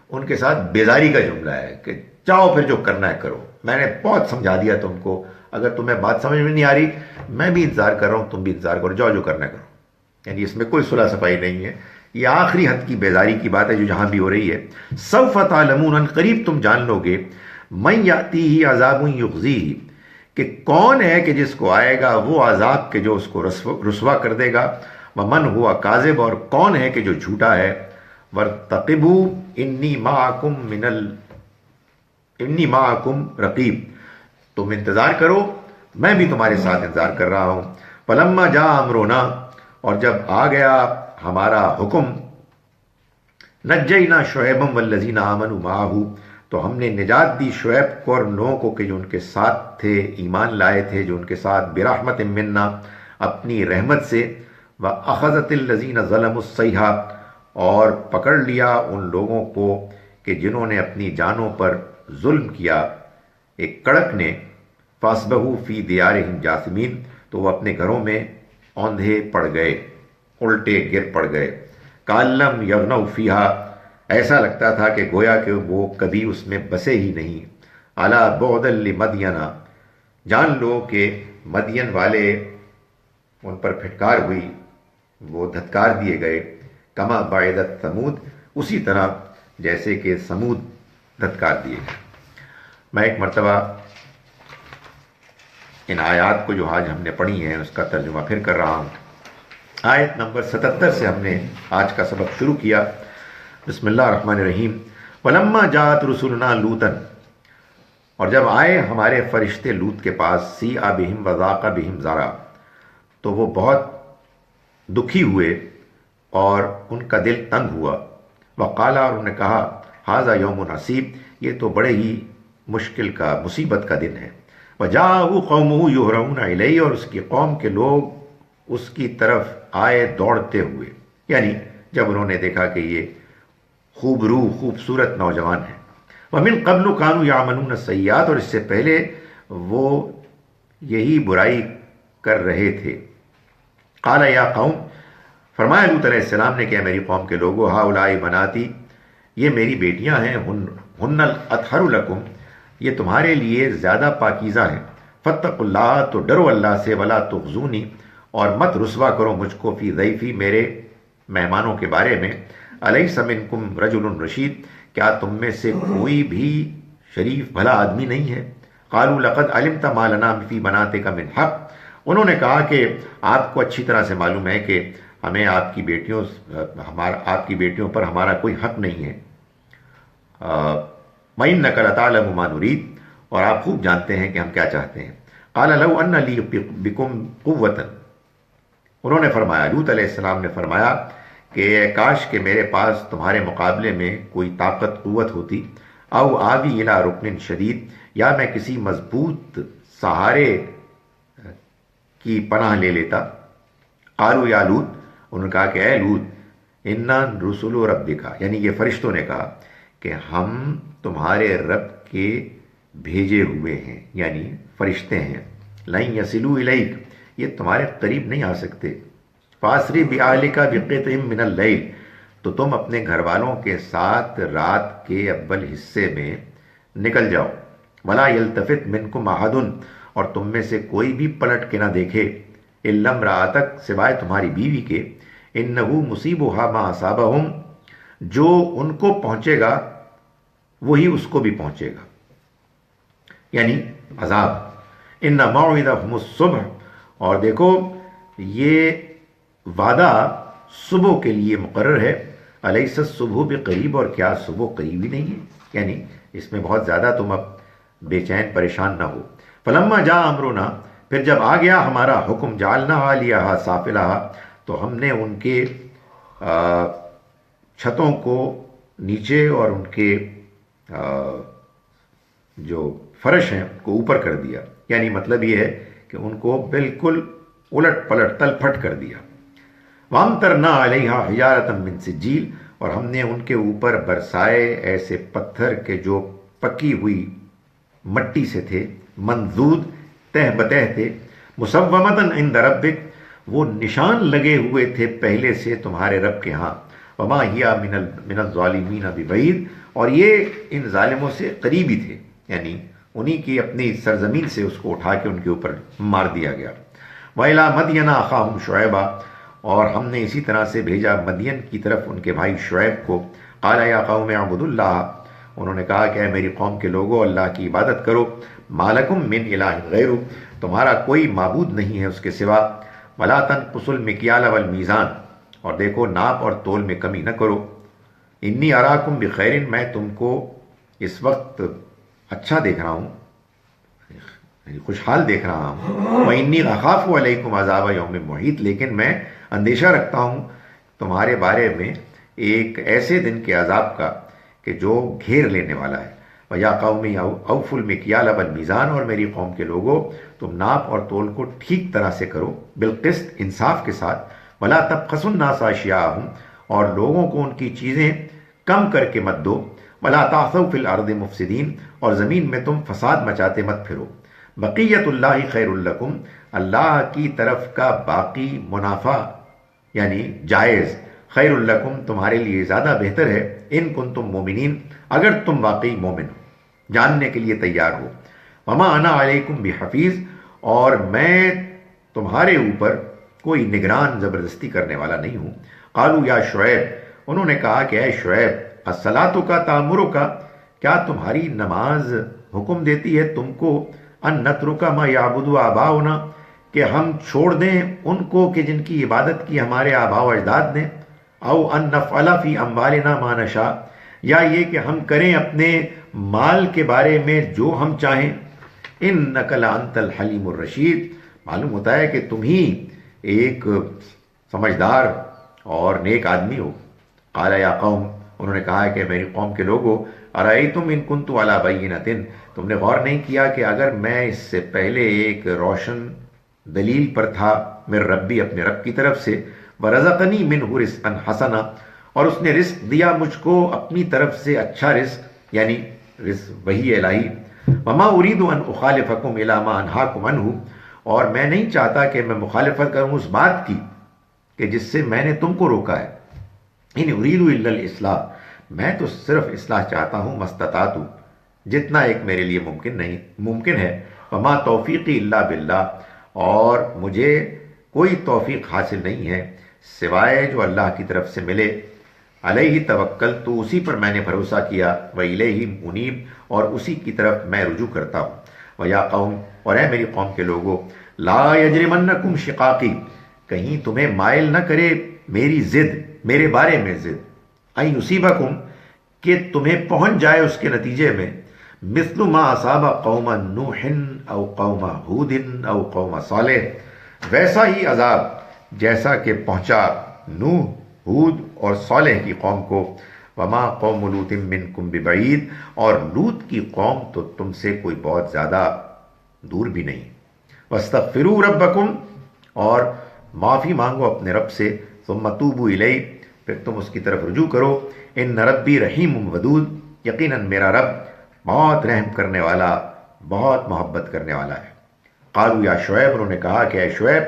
ان کے ساتھ بیزاری کا جملہ ہے کہ چاہو پھر جو کرنا ہے کرو. میں نے بہت سمجھا دیا تم کو، اگر تمہیں بات سمجھ میں نہیں آ رہی، میں بھی انتظار کر رہا ہوں، تم بھی انتظار کرو، جو کرنا ہے کرو. یعنی اس میں کوئی صلح صفائی نہیں ہے، یہ آخری حد کی بیزاری کی بات ہے جو جہاں بھی ہو رہی ہے. سوف تعلمون، قریب تم جان لو گے، من یاتیہ عذاب یخزیہ، کہ کون ہے کہ جس کو آئے گا وہ عذاب کہ جو اس کو رسوا کر دے گا. ومن ہوا کاذب، اور کون ہے کہ جو جھوٹا ہے، وارتقبوا انی معکم رقیب، تم انتظار کرو میں بھی تمہارے ساتھ انتظار کر رہا ہوں۔ فلما جاء امرنا، اور جب آ گیا ہمارا حکم، نجینا شعیبا والذین آمنوا معہ، تو ہم نے نجات دی شعیب کو اور لوگوں کو کہ جو ان کے ساتھ تھے، ایمان لائے تھے جو ان کے ساتھ، برحمت منا، اپنی رحمت سے، وَأَخَذَتِ الَّذِينَ ظَلَمُوا الصَّيْحَةُ، اور پکڑ لیا ان لوگوں کو کہ جنہوں نے اپنی جانوں پر ظلم کیا، ایک کڑک نے، فَأَصْبَحُوا فِي دِيَارِهِمْ جَاثِمِينَ، تو وہ اپنے گھروں میں اوندھے پڑ گئے، الٹے گر پڑ گئے، كَأَن لَّمْ يَغْنَوْا فِيهَا، ایسا لگتا تھا کہ گویا کہ وہ کبھی اس میں بسے ہی نہیں۔ أَلَا بُعْدًا لِّمَدْيَنَ، جان لو کہ مدین والے ان پر پھٹکار ہوئی، وہ دھتکار دیے گئے، کما بعدت ثمود، اسی طرح جیسے کہ ثمود دھتکار دیے گئے۔ میں ایک مرتبہ ان آیات کو جو آج ہم نے پڑھی ہیں اس کا ترجمہ پھر کر رہا ہوں۔ آیت نمبر 77 سے ہم نے آج کا سبق شروع کیا۔ بسم اللہ الرحمن الرحیم۔ وَلَمَّا جَاءَتْ رُسُلُنَا لُوطًا، اور جب آئے ہمارے فرشتے لوط کے پاس، سِیءَ بِهِمْ وَضَاقَ بِهِمْ ذَرْعًا، تو وہ بہت دکھی ہوئے اور ان کا دل تنگ ہوا۔ وقالا، اور انہوں نے کہا، ھذا یوم عصیب، یہ تو بڑے ہی مشکل کا، مصیبت کا دن ہے۔ وجاءہ قومہ یہرعون الیہ، اور اس کی قوم کے لوگ اس کی طرف آئے دوڑتے ہوئے، یعنی جب انہوں نے دیکھا کہ یہ خوبرو خوبصورت نوجوان ہیں۔ ومن قبل کانوا یعملون السیئات، اور اس سے پہلے وہ یہی برائی کر رہے تھے۔ قال یا قوم، فرمایا لوط علیہ السلام نے کہ میری قوم کے لوگو، ہؤلاء بناتی، یہ میری بیٹیاں ہیں، ہن الاطہر لکم، یہ تمہارے لیے زیادہ پاکیزہ ہیں۔ فاتقوا اللہ، تو ڈرو اللہ سے، ولا تخزونی، اور مت رسوا کرو مجھ کو، فی ضیفی، میرے مہمانوں کے بارے میں۔ الیس منکم رجل رشید، کیا تم میں سے کوئی بھی شریف بھلا آدمی نہیں ہے؟ قالوا لقد علمت ما لنا فی بناتک من حق، انہوں نے کہا کہ آپ کو اچھی طرح سے معلوم ہے کہ ہمیں آپ کی بیٹیوں پر ہمارا کوئی حق نہیں ہے۔ وَإِنَّكَ لَتَعْلَمُ مَا نُرِيدُ، اور آپ خوب جانتے ہیں کہ ہم کیا چاہتے ہیں۔ قَالَ لَوْ أَنَّ لِي بِكُمْ قُوَّةً، انہوں نے فرمایا، لوط علیہ السلام نے فرمایا کہ کاش کہ میرے پاس تمہارے مقابلے میں کوئی طاقت قوت ہوتی، او آوی الی رکن شدید، یا میں کسی مضبوط سہارے کی پناہ لے لیتا۔ قالوا یا لوط، انہوں نے کہا کہ اے لوط، انا رسول ربک، یعنی یہ فرشتوں نے کہا کہ ہم تمہارے رب کے بھیجے ہوئے ہیں، یعنی فرشتے ہیں۔ لن یصلوا الیک، یہ تمہارے قریب نہیں آ سکتے۔ فاسری بأہلک بقطع من اللیل، تو تم اپنے گھر والوں کے ساتھ رات کے اول حصے میں نکل جاؤ۔ ولا یلتفت منکم احد، اور تم میں سے کوئی بھی پلٹ کے نہ دیکھے، الا امرأتک، سوائے تمہاری بیوی کے، انہ مصیبھا ما اصابہم، جو ان کو پہنچے گا وہی اس کو بھی پہنچے گا، یعنی عذاب۔ ان موعدہم الصبح، اور دیکھو یہ وعدہ صبح کے لیے مقرر ہے۔ الیس الصبح بقریب، اور کیا صبح قریب ہی نہیں ہے، یعنی اس میں بہت زیادہ تم اب بے چین پریشان نہ ہو۔ فلما جاء امرنا، پھر جب آ گیا ہمارا حکم، جعلنا عالیہا سافلہا، تو ہم نے ان کے چھتوں کو نیچے اور ان کے جو فرش ہیں کو اوپر کر دیا، یعنی مطلب یہ ہے کہ ان کو بالکل الٹ پلٹ تل پھٹ کر دیا۔ وامطرنا علیہا حجارۃ من سجیل، اور ہم نے ان کے اوپر برسائے ایسے پتھر کے جو پکی ہوئی مٹی سے تھے، منضود، تہ بتہ تھے، مسومۃ عند ربک، وہ نشان لگے ہوئے تھے پہلے سے تمہارے رب کے ہاں۔ وما ہی من الظالمین ببعید، اور یہ ان ظالموں سے قریبی تھے، یعنی انہی کی اپنی سرزمین سے اس کو اٹھا کے ان کے اوپر مار دیا گیا۔ وَإِلَىٰ مَدْيَنَ أَخَاهُمْ شُعَيْبًا، اور ہم نے اسی طرح سے بھیجا مدین کی طرف ان کے بھائی شعیب کو۔ قَالَ يَا قَوْمِ اعْبُدُوا اللَّهَ، انہوں نے کہا کہ اے میری قوم کے لوگوں، اللہ کی عبادت کرو۔ مَا لَكُم مِّنْ إِلَٰهٍ غَيْرُهُ، تمہارا کوئی معبود نہیں ہے اس کے سوا۔ ولا تنقصوا المکیال والمیزان، اور دیکھو ناپ اور تول میں کمی نہ کرو. انی اراکم بخیر، میں تم کو اس وقت اچھا دیکھ رہا ہوں، خوشحال دیکھ رہا ہوں. وانی اخاف علیکم عذاب یوم محیط، لیکن میں اندیشہ رکھتا ہوں تمہارے بارے میں ایک ایسے دن کے عذاب کا کہ جو گھیر لینے والا ہے. وَيَا قَوْمِ أَوْفُوا الْمِكْيَالَ وَالْمِيزَانَ، اور میری قوم کے لوگوں تم ناپ اور تول کو ٹھیک طرح سے کرو، بالقسط، انصاف کے ساتھ. وَلَا تَبْخَسُوا النَّاسَ أَشْيَاءَهُمْ، اور لوگوں کو ان کی چیزیں کم کر کے مت دو. وَلَا تَعْثَوْا فِي الْأَرْضِ مُفْسِدِينَ، اور زمین میں تم فساد مچاتے مت پھرو. بقیت اللہ خیر لکم، اللہ کی طرف کا باقی منافع یعنی جائز، خیر لکم تمہارے لیے زیادہ بہتر ہے، ان کنتم مومنین، اگر تم واقعی مومن ہو، جاننے کے لیے تیار ہو. وما انا علیکم بحفیظ، اور میں تمہارے اوپر کوئی نگران زبردستی کرنے والا نہیں ہوں. قالوا یا شعیب، انہوں نے کہا کہ اے شعیب، الصلاۃ کا تامرک، کیا تمہاری نماز حکم دیتی ہے تم کو ان نترک ما یعبد آباؤنا، کہ ہم چھوڑ دیں ان کو کہ جن کی عبادت کی ہمارے آباء و اجداد نے، او ان نفعل فی اموالنا ما نشاء، یا یہ کہ ہم کریں اپنے مال کے بارے میں جو ہم چاہیں. انک لانت الحلیم الرشید، معلوم ہوتا ہے کہ تم ہی ایک سمجھدار اور نیک آدمی ہو. قال یا قوم، انہوں نے کہا کہ میری قوم کے لوگوں، ارأیتم ان کنت علی بینۃ، تم نے غور نہیں کیا کہ اگر میں اس سے پہلے ایک روشن دلیل پر تھا میرے ربی، اپنے رب کی طرف سے، ورزقنی منہ رزقا حسنا، اور اس نے رزق دیا مجھ کو اپنی طرف سے اچھا رزق، یعنی رزق وہی الہی. وما اريد ان اخالفکم الی ما انہاکم عنہ، اور میں نہیں چاہتا کہ میں مخالفت کروں اس بات کی کہ جس سے میں نے تم کو روکا ہے. ان اريد الا الاصلاح، میں تو صرف اصلاح چاہتا ہوں، مستطاعت، جتنا ایک میرے لیے ممکن ہے. وما توفیقی الا باللہ، اور مجھے کوئی توفیق حاصل نہیں ہے سوائے جو اللہ کی طرف سے ملے. علیہ توکل، تو اسی پر میں نے بھروسہ کیا. وإلیہ منیب، اور اسی کی طرف میں رجوع کرتا ہوں. ویا قوم، اور اے میری قوم کے لوگوں، لا یجرمنکم شقاقی، کہیں تمہیں مائل نہ کرے میری ضد، میرے بارے میں ضد. ان یصیبکم، کہ تمہیں پہنچ جائے اس کے نتیجے میں، مثل ما اصاب قوم نوح او قوم ہود او قوم صالح، ویسا ہی عذاب جیسا کہ پہنچا نوح، ہود اور صالح کی قوم کو. وما قوم لوط منکم ببعید، اور لوط کی قوم تو تم سے کوئی بہت زیادہ دور بھی نہیں. واستغفروا ربکم، اور معافی مانگو اپنے رب سے. ثم توبوا الیہ، پھر تم اس کی طرف رجوع کرو. ان ربی رحیم ودود، یقیناً میرا رب بہت رحم کرنے والا، بہت محبت کرنے والا ہے. قالوا یا شعیب، انہوں نے کہا کہ اے شعیب،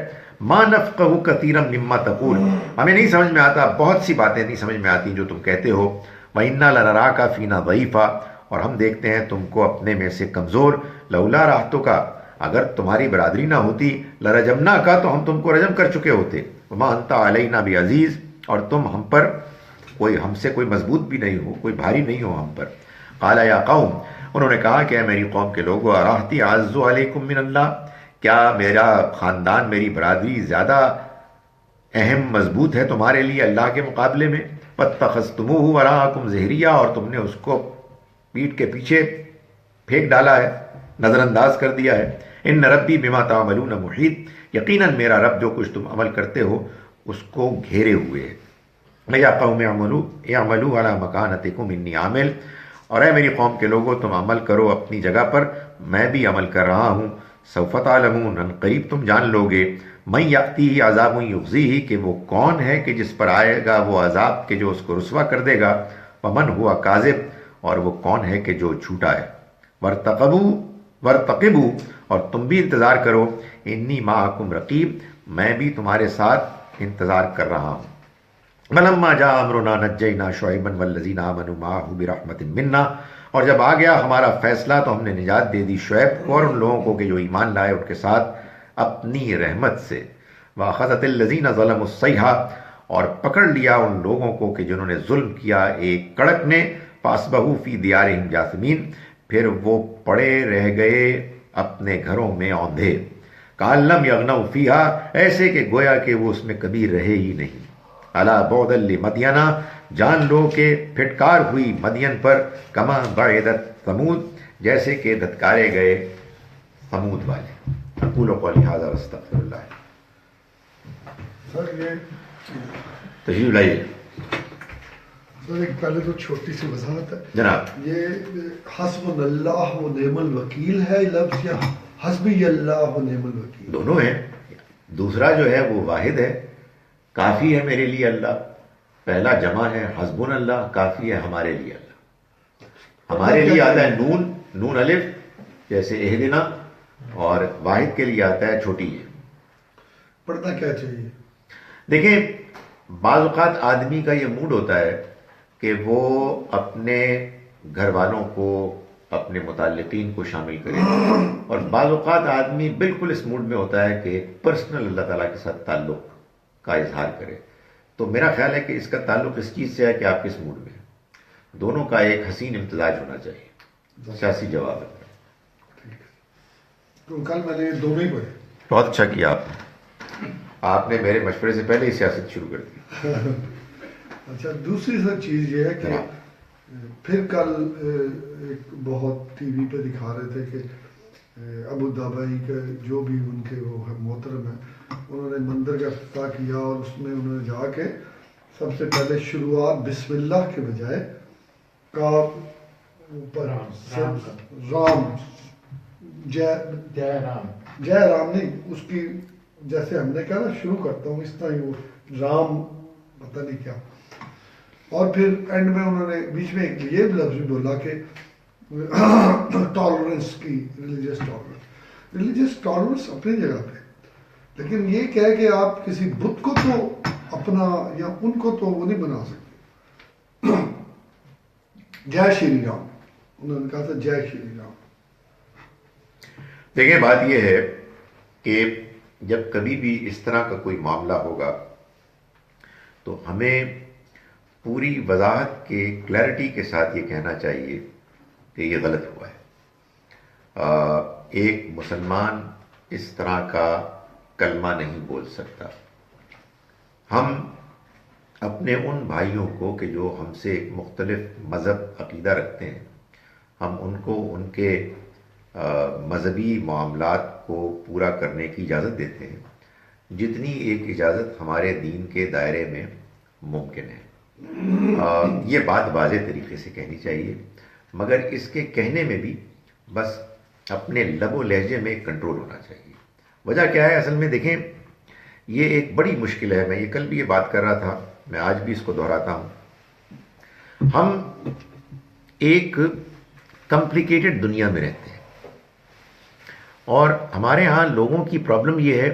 ما نفقہ کثیرا مما تقول، ہمیں نہیں سمجھ میں آتا، بہت سی باتیں نہیں سمجھ میں آتی جو تم کہتے ہو. وإنا لنراک فینا ضعیفا، اور ہم دیکھتے ہیں تم کو اپنے میں سے کمزور. لولا رہتک، اگر تمہاری برادری نہ ہوتی، لرجمناک، تو ہم تم کو رجم کر چکے ہوتے. وما انت علینا بعزیز، اور تم ہم سے کوئی مضبوط بھی نہیں ہو، کوئی بھاری نہیں ہو ہم پر. قال یا قوم، انہوں نے کہا کہ اے میری قوم کے لوگوں، اراہتی اعز علیکم من اللہ، کیا میرا خاندان، میری برادری زیادہ اہم مضبوط ہے تمہارے لیے اللہ کے مقابلے میں؟ فاتخذتموہ وراءکم ظہریہ، اور تم نے اس کو پیٹھ کے پیچھے پھینک ڈالا ہے، نظر انداز کر دیا ہے. ان ربی بما تعملون محیط، یقیناً میرا رب جو کچھ تم عمل کرتے ہو اس کو گھیرے ہوئے ہے. یا قوم اعملوا علی مکانتکم انی عامل، اور اے میری قوم کے لوگوں، تم عمل کرو اپنی جگہ پر، میں بھی عمل کر رہا ہوں. سوف تعلمون، ان قریب تم جان لو گے. من یأتیہ عذاب یخزیہ، کہ وہ کون ہے کہ جس پر آئے گا وہ عذاب کہ جو اس کو رسوا کر دے گا. ومن ہوا کاذب، اور وہ کون ہے کہ جو جھوٹا ہے. وارتقبوا، اور تم بھی انتظار کرو. انی معکم رقیب، میں بھی تمہارے ساتھ انتظار کر رہا ہوں. فلما جاء امرنا نجینا شعیبا والذین آمنوا معه برحمت منا، اور جب آ گیا ہمارا فیصلہ تو ہم نے نجات دے دی شعیب کو اور ان لوگوں کو کہ جو ایمان لائے ان کے ساتھ اپنی رحمت سے. وَأَخَذَتِ الَّذِينَ ظَلَمُوا الصَّيْحَةُ، اور پکڑ لیا ان لوگوں کو کہ جنہوں نے ظلم کیا ایک کڑک نے. فَأَصْبَحُوا فِي دِيَارِهِمْ جَاثِمِينَ، پھر وہ پڑے رہ گئے اپنے گھروں میں اوندھے. کالم یغنوا فیہا، ایسے کہ گویا کہ وہ اس میں کبھی رہے ہی نہیں. الا بعدا لمدینہ، جان لو کہ پھٹکار ہوئی مدین پر، کما بعدت ثمود، جیسے کہ دھتکارے گئے ثمود والے. اقول قولی ھذا واستغفر اللہ. سر یہ تشریف لائیے سر، ایک پہلے تو چھوٹی سی وضاحت ہے جناب. یہ حسبنا اللہ و نعم الوکیل ہے لفظ، یا حسبی اللہ و نعم الوکیل؟ دونوں ہیں. دوسرا جو ہے وہ واحد ہے، کافی ہے میرے لیے اللہ. پہلا جمع ہے حسبنا اللہ، کافی ہے ہمارے لیے اللہ. ہمارے لیے آتا ہے نون، نون الف جیسے اہدنا، اور واحد کے لیے آتا ہے چھوٹی ہے. پڑھنا کیا چاہیے؟ دیکھیں، بعض اوقات آدمی کا یہ موڈ ہوتا ہے کہ وہ اپنے گھر والوں کو، اپنے متعلقین کو شامل کرے، اور بعض اوقات آدمی بالکل اس موڈ میں ہوتا ہے کہ پرسنل اللہ تعالیٰ کے ساتھ تعلق کا اظہار کرے. تو میرا خیال ہے کہ اس کا تعلق اس چیز سے ہے کہ آپ کس موڈ میں ہیں. دونوں کا ایک حسین امتزاج ہونا چاہیے. سیاسی جواب ہے. تو کل میں نے دونوں ہی پڑھے. بہت اچھا کیا آپ نے میرے مشورے سے پہلے ہی سیاست شروع کر دی. اچھا، دوسری سر چیز یہ ہے کہ پھر کل ایک بہت ٹی وی پہ دکھا رہے تھے کہ ابو دھابی کے جو بھی ان کے وہ محترم ہیں، انہوں نے مندر کا افتتاح کیا، اور اس میں انہوں نے جا کے سب سے پہلے شروعات بسم اللہ کے بجائے کاف اوپر رام، جے رام نہیں، اس کی جیسے ہم نے کہا نا شروع کرتا ہوں اس طرح ہی وہ رام پتہ نہیں کیا. اور پھر اینڈ میں انہوں نے بیچ میں ایک یہ لفظ بھی بولا کہ ٹالرنس کی، ریلیجیس ٹالرنس اپنی جگہ پہ، لیکن یہ کہہ کہ آپ کسی بت کو تو اپنا یا ان کو تو وہ نہیں بنا سکتے. جے شری رام، انہوں نے کہا تھا جے شری رام. دیکھیں، بات یہ ہے کہ جب کبھی بھی اس طرح کا کوئی معاملہ ہوگا تو ہمیں پوری وضاحت کے کلیئرٹی کے ساتھ یہ کہنا چاہیے کہ یہ غلط ہوا ہے. ایک مسلمان اس طرح کا کلمہ نہیں بول سکتا. ہم اپنے ان بھائیوں کو کہ جو ہم سے مختلف مذہب عقیدہ رکھتے ہیں، ہم ان کو ان کے مذہبی معاملات کو پورا کرنے کی اجازت دیتے ہیں، جتنی ایک اجازت ہمارے دین کے دائرے میں ممکن ہے. یہ بات واضح طریقے سے کہنی چاہیے، مگر اس کے کہنے میں بھی بس اپنے لب و لہجے میں کنٹرول ہونا چاہیے. وجہ کیا ہے؟ اصل میں دیکھیں، یہ ایک بڑی مشکل ہے. میں یہ کل بھی یہ بات کر رہا تھا، میں آج بھی اس کو دہراتا ہوں. ہم ایک کمپلیکیٹڈ دنیا میں رہتے ہیں، اور ہمارے ہاں لوگوں کی پرابلم یہ ہے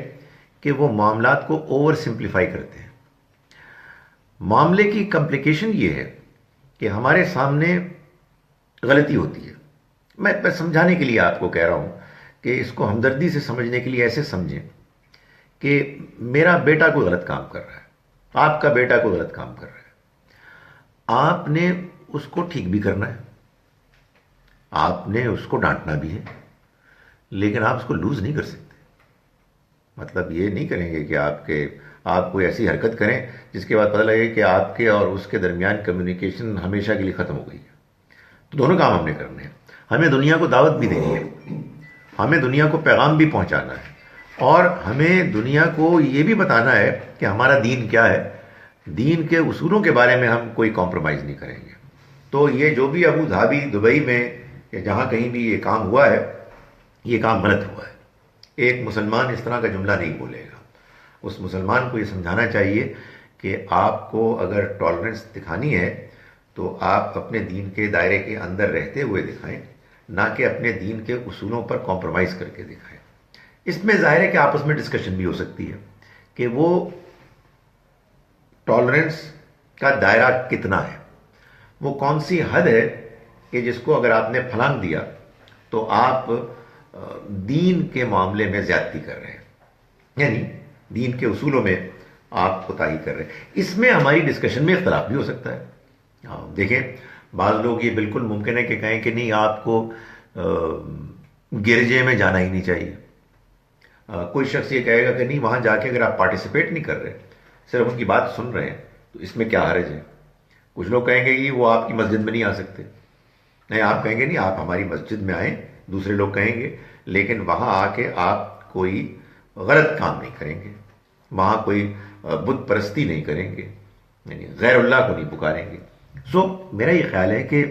کہ وہ معاملات کو اوور سمپلیفائی کرتے ہیں. معاملے کی کمپلیکیشن یہ ہے کہ ہمارے سامنے غلطی ہوتی ہے. میں سمجھانے کے لیے آپ کو کہہ رہا ہوں کہ اس کو ہمدردی سے سمجھنے کے لیے ایسے سمجھیں کہ میرا بیٹا کوئی غلط کام کر رہا ہے، آپ کا بیٹا کوئی غلط کام کر رہا ہے. آپ نے اس کو ٹھیک بھی کرنا ہے، آپ نے اس کو ڈانٹنا بھی ہے، لیکن آپ اس کو لوز نہیں کر سکتے. مطلب یہ نہیں کریں گے کہ آپ کوئی ایسی حرکت کریں جس کے بعد پتہ لگے کہ آپ کے اور اس کے درمیان کمیونیکیشن ہمیشہ کے لیے ختم ہو گئی ہے. تو دونوں کام ہم نے کرنے ہیں. ہمیں دنیا کو دعوت بھی دینی ہے، ہمیں دنیا کو پیغام بھی پہنچانا ہے، اور ہمیں دنیا کو یہ بھی بتانا ہے کہ ہمارا دین کیا ہے. دین کے اصولوں کے بارے میں ہم کوئی کمپرومائز نہیں کریں گے. تو یہ جو بھی ابو دھابی، دبئی میں یا جہاں کہیں بھی یہ کام ہوا ہے، یہ کام غلط ہوا ہے. ایک مسلمان اس طرح کا جملہ نہیں بولے گا. اس مسلمان کو یہ سمجھانا چاہیے کہ آپ کو اگر ٹالرنس دکھانی ہے تو آپ اپنے دین کے دائرے کے اندر رہتے ہوئے دکھائیں، نہ کہ اپنے دین کے اصولوں پر کمپرومائز کر کے دکھائیں. اس میں ظاہر ہے کہ آپس میں ڈسکشن بھی ہو سکتی ہے کہ وہ ٹالرنس کا دائرہ کتنا ہے، وہ کون سی حد ہے کہ جس کو اگر آپ نے پھلانگ دیا تو آپ دین کے معاملے میں زیادتی کر رہے ہیں، یعنی دین کے اصولوں میں آپ کوتاہی کر رہے ہیں. اس میں ہماری ڈسکشن میں اختلاف بھی ہو سکتا ہے. دیکھیں، بعض لوگ یہ بالکل ممکن ہے کہ کہیں کہ نہیں، آپ کو گرجے میں جانا ہی نہیں چاہیے. کوئی شخص یہ کہے گا کہ نہیں، وہاں جا کے اگر آپ پارٹیسپیٹ نہیں کر رہے، صرف ان کی بات سن رہے ہیں، تو اس میں کیا حرج ہے؟ کچھ لوگ کہیں گے کہ وہ آپ کی مسجد میں نہیں آ سکتے، نہیں، آپ کہیں گے نہیں آپ ہماری مسجد میں آئیں، دوسرے لوگ کہیں گے، لیکن وہاں آ کے آپ کوئی غلط کام نہیں کریں گے، وہاں کوئی بت پرستی نہیں کریں گے، یعنی غیر اللہ کو نہیں پکاریں گے۔ میرا یہ خیال ہے کہ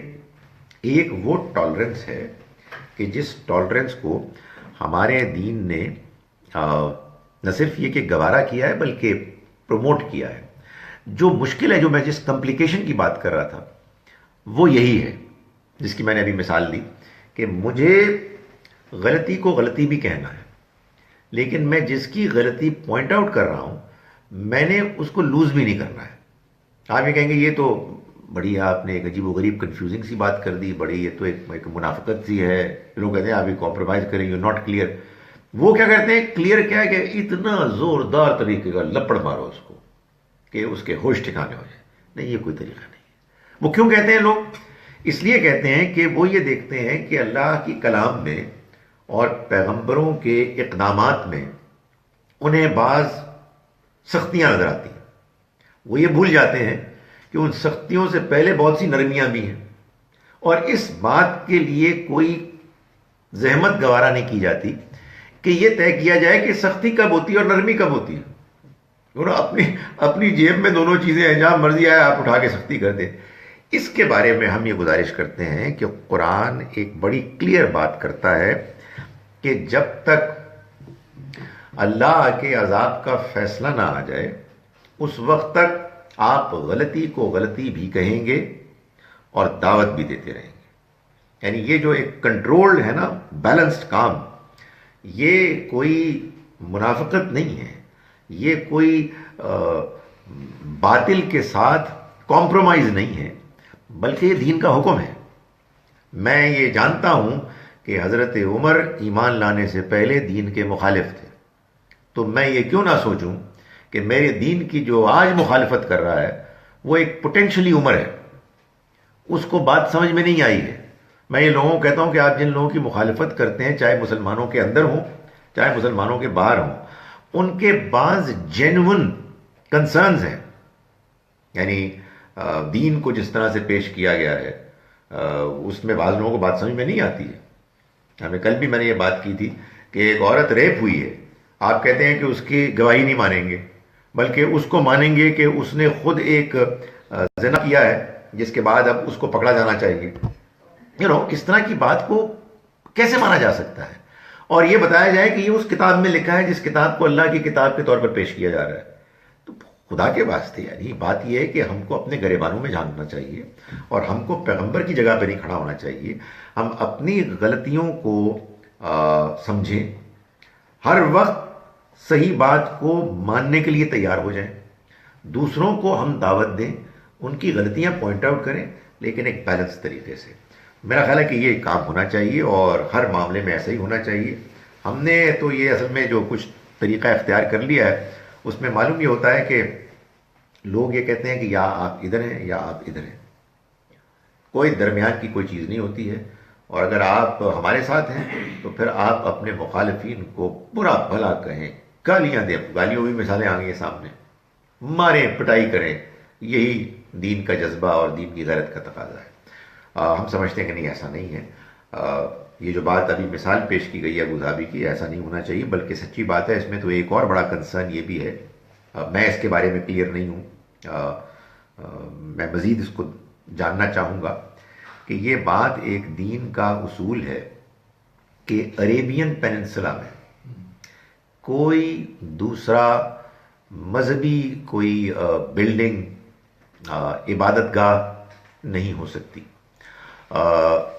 ایک وہ ٹالرنس ہے کہ جس ٹالرنس کو ہمارے دین نے نہ صرف یہ کہ گوارا کیا ہے بلکہ پروموٹ کیا ہے۔ جو مشکل ہے، جو میں جس کمپلیکیشن کی بات کر رہا تھا، وہ یہی ہے جس کی میں نے ابھی مثال دی کہ مجھے غلطی کو غلطی بھی کہنا ہے، لیکن میں جس کی غلطی پوائنٹ آؤٹ کر رہا ہوں میں نے اس کو لوز بھی نہیں کرنا ہے۔ آپ یہ کہیں گے یہ تو بڑی آپ نے ایک عجیب و غریب کنفیوزنگ سی بات کر دی، بڑی یہ تو ایک منافقت سی ہے، لوگ کہتے ہیں آپ یہ کمپرومائز کریں، یو ناٹ کلیئر۔ وہ کیا کرتے ہیں، کلیئر کیا ہے کہ اتنا زوردار طریقے کا لپڑ مارو اس کو کہ اس کے ہوش ٹھکانے ہو جائے۔ نہیں، یہ کوئی طریقہ نہیں ہے۔ وہ کیوں کہتے ہیں لوگ؟ اس لیے کہتے ہیں کہ وہ یہ دیکھتے ہیں کہ اللہ کی کلام میں اور پیغمبروں کے اقدامات میں انہیں بعض سختیاں نظر آتی ہیں، وہ یہ بھول جاتے ہیں کہ ان سختیوں سے پہلے بہت سی نرمیاں بھی ہیں، اور اس بات کے لیے کوئی زحمت گوارا نہیں کی جاتی کہ یہ طے کیا جائے کہ سختی کب ہوتی ہے اور نرمی کب ہوتی ہے۔ اپنی جیب میں دونوں چیزیں ہیں، جہاں مرضی آئے آپ اٹھا کے سختی کر دیں۔ اس کے بارے میں ہم یہ گزارش کرتے ہیں کہ قرآن ایک بڑی کلیئر بات کرتا ہے کہ جب تک اللہ کے عذاب کا فیصلہ نہ آ جائے اس وقت تک آپ غلطی کو غلطی بھی کہیں گے اور دعوت بھی دیتے رہیں گے۔ یعنی یہ جو ایک کنٹرولڈ ہے نا، بیلنسڈ کام، یہ کوئی منافقت نہیں ہے، یہ کوئی باطل کے ساتھ کمپرومائز نہیں ہے، بلکہ یہ دین کا حکم ہے۔ میں یہ جانتا ہوں کہ حضرت عمر ایمان لانے سے پہلے دین کے مخالف تھے، تو میں یہ کیوں نہ سوچوں کہ میرے دین کی جو آج مخالفت کر رہا ہے وہ ایک پوٹینشلی عمر ہے، اس کو بات سمجھ میں نہیں آئی ہے۔ میں یہ لوگوں کو کہتا ہوں کہ آپ جن لوگوں کی مخالفت کرتے ہیں، چاہے مسلمانوں کے اندر ہوں چاہے مسلمانوں کے باہر ہوں، ان کے بعض جینون کنسرنز ہیں، یعنی دین کو جس طرح سے پیش کیا گیا ہے اس میں بعض لوگوں کو بات سمجھ میں نہیں آتی ہے۔ ہمیں کل بھی میں نے یہ بات کی تھی کہ ایک عورت ریپ ہوئی ہے، آپ کہتے ہیں کہ اس کی گواہی نہیں مانیں گے، بلکہ اس کو مانیں گے کہ اس نے خود ایک زنا کیا ہے جس کے بعد اب اس کو پکڑا جانا چاہیے۔ اس طرح کی بات کو کیسے مانا جا سکتا ہے؟ اور یہ بتایا جائے کہ یہ اس کتاب میں لکھا ہے جس کتاب کو اللہ کی کتاب کے طور پر پیش کیا جا رہا ہے۔ تو خدا کے واسطے یعنی بات یہ ہے کہ ہم کو اپنے گریبانوں میں جھانکنا چاہیے اور ہم کو پیغمبر کی جگہ پہ نہیں کھڑا ہونا چاہیے۔ ہم اپنی غلطیوں کو سمجھیں، ہر وقت صحیح بات کو ماننے کے لیے تیار ہو جائیں، دوسروں کو ہم دعوت دیں، ان کی غلطیاں پوائنٹ آؤٹ کریں، لیکن ایک بیلنس طریقے سے۔ میرا خیال ہے کہ یہ کام ہونا چاہیے اور ہر معاملے میں ایسا ہی ہونا چاہیے۔ ہم نے تو یہ اصل میں جو کچھ طریقہ اختیار کر لیا ہے اس میں معلوم یہ ہوتا ہے کہ لوگ یہ کہتے ہیں کہ یا آپ ادھر ہیں یا آپ ادھر ہیں، کوئی درمیان کی کوئی چیز نہیں ہوتی ہے، اور اگر آپ ہمارے ساتھ ہیں تو پھر آپ اپنے مخالفین کو برا بھلا کہیں، گالیاں دیں، گالیوں بھی مثالیں آ گئی ہیں سامنے، ماریں پٹائی کریں، یہی دین کا جذبہ اور دین کی غیرت کا تقاضا ہے۔ ہم سمجھتے ہیں کہ نہیں، ایسا نہیں ہے۔ یہ جو بات ابھی مثال پیش کی گئی ہے ابو ظبی کی، ایسا نہیں ہونا چاہیے، بلکہ سچی بات ہے۔ اس میں تو ایک اور بڑا کنسرن یہ بھی ہے، میں اس کے بارے میں کلیئر نہیں ہوں، میں مزید اس کو جاننا چاہوں گا کہ یہ بات ایک دین کا اصول ہے کہ عریبین پیننسلا میں کوئی دوسرا مذہبی کوئی بلڈنگ، عبادت گاہ نہیں ہو سکتی۔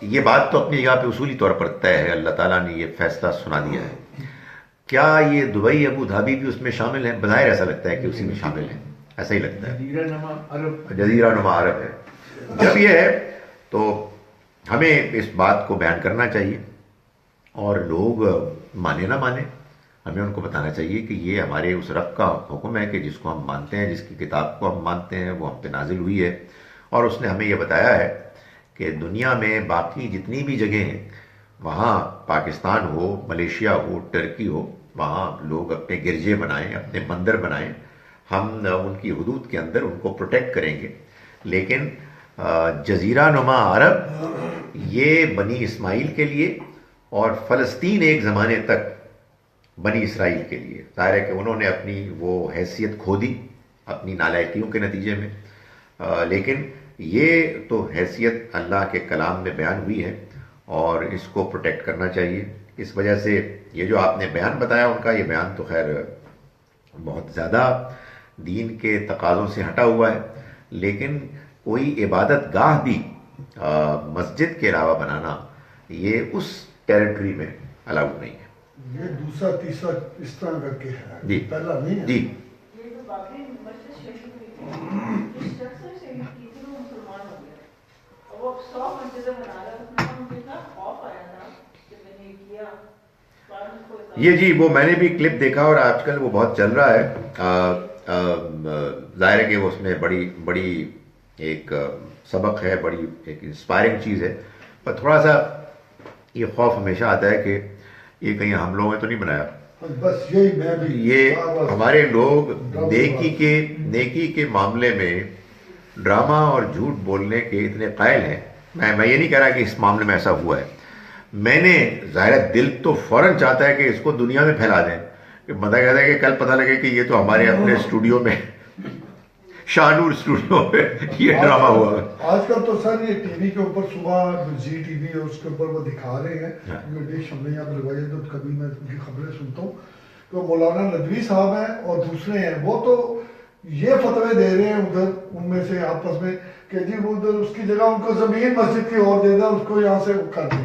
یہ بات تو اپنی جگہ پہ اصولی طور پر طے ہے، اللہ تعالیٰ نے یہ فیصلہ سنا دیا ہے۔ کیا یہ دبئی ابو ظبی بھی اس میں شامل ہیں؟ بظاہر ایسا لگتا ہے کہ اسی میں شامل ہیں، ایسا ہی لگتا ہے، جزیرہ نما عرب ہے۔ جب یہ ہے تو ہمیں اس بات کو بیان کرنا چاہیے، اور لوگ مانے نہ مانے، ہمیں ان کو بتانا چاہیے کہ یہ ہمارے اس رب کا حکم ہے کہ جس کو ہم مانتے ہیں، جس کی کتاب کو ہم مانتے ہیں، وہ ہم پہ نازل ہوئی ہے، اور اس نے ہمیں یہ بتایا ہے کہ دنیا میں باقی جتنی بھی جگہیں ہیں، وہاں پاکستان ہو، ملیشیا ہو، ٹرکی ہو، وہاں لوگ اپنے گرجے بنائیں، اپنے مندر بنائیں، ہم ان کی حدود کے اندر ان کو پروٹیکٹ کریں گے. لیکن جزیرہ نما عرب یہ بنی اسماعیل کے لیے اور فلسطین ایک زمانے تک بنی اسرائیل کے لیے. ظاہر ہے کہ انہوں نے اپنی وہ حیثیت کھو دی اپنی نالائقیوں کے نتیجے میں، لیکن یہ تو حیثیت اللہ کے کلام میں بیان ہوئی ہے اور اس کو پروٹیکٹ کرنا چاہیے. اس وجہ سے یہ جو آپ نے بیان بتایا ان کا، یہ بیان تو خیر بہت زیادہ دین کے تقاضوں سے ہٹا ہوا ہے، لیکن کوئی عبادت گاہ بھی مسجد کے علاوہ بنانا یہ اس ٹیریٹری میں الاؤڈ نہیں ہے. یہ دوسرا تیسرا اس طرح کر کے ہے، جی پہلا نہیں ہے. جی یہ جو باقی مسجد شہید ہوئی تھی، جس شخص نے شہید کی تھی وہ مسلمان ہو گیا اور وہ 100 مسجدیں بنا رہا تھا. مجھے اتنا خوف آیا تھا کہ میں نے کیا. یہ جی وہ میں نے بھی کلپ دیکھا اور آج کل وہ بہت چل رہا ہے. ظاہر ہے کہ وہ اس میں بڑی ایک سبق ہے، بڑی ایک انسپائرنگ چیز ہے، پر تھوڑا سا یہ خوف ہمیشہ آتا ہے کہ یہ کہیں ہم لوگوں نے تو نہیں بنایا. بس یہی میں بھی، یہ ہمارے لوگ نیکی کے معاملے میں ڈرامہ اور جھوٹ بولنے کے اتنے قائل ہیں. میں یہ نہیں کہہ رہا کہ اس معاملے میں ایسا ہوا ہے. میں نے ظاہر دل تو فوراً چاہتا ہے کہ اس کو دنیا میں پھیلا دیں، کہ بندہ کہتا ہے کہ کل پتہ لگے کہ یہ تو ہمارے اپنے اسٹوڈیو میں شاہنور اسٹوڈیو میں یہ ڈرامہ ہوا. آج کل تو سر یہ ٹی وی کے اوپر صبح زی ٹی وی اور اس کے اوپر وہ دکھا رہے ہیں، ڈش ہم نے یہاں پہ لگوائی ہے تو کبھی میں ان کی خبریں سنتا ہوں تو مولانا ندوی صاحب ہیں اور دوسرے ہیں، وہ تو یہ فتوے دے رہے ہیں ادھر ان میں سے آپس میں کہ جی وہ ادھر اس کی جگہ ان کو زمین مسجد کی اور دے دیں، اس کو یہاں سے کر دیں.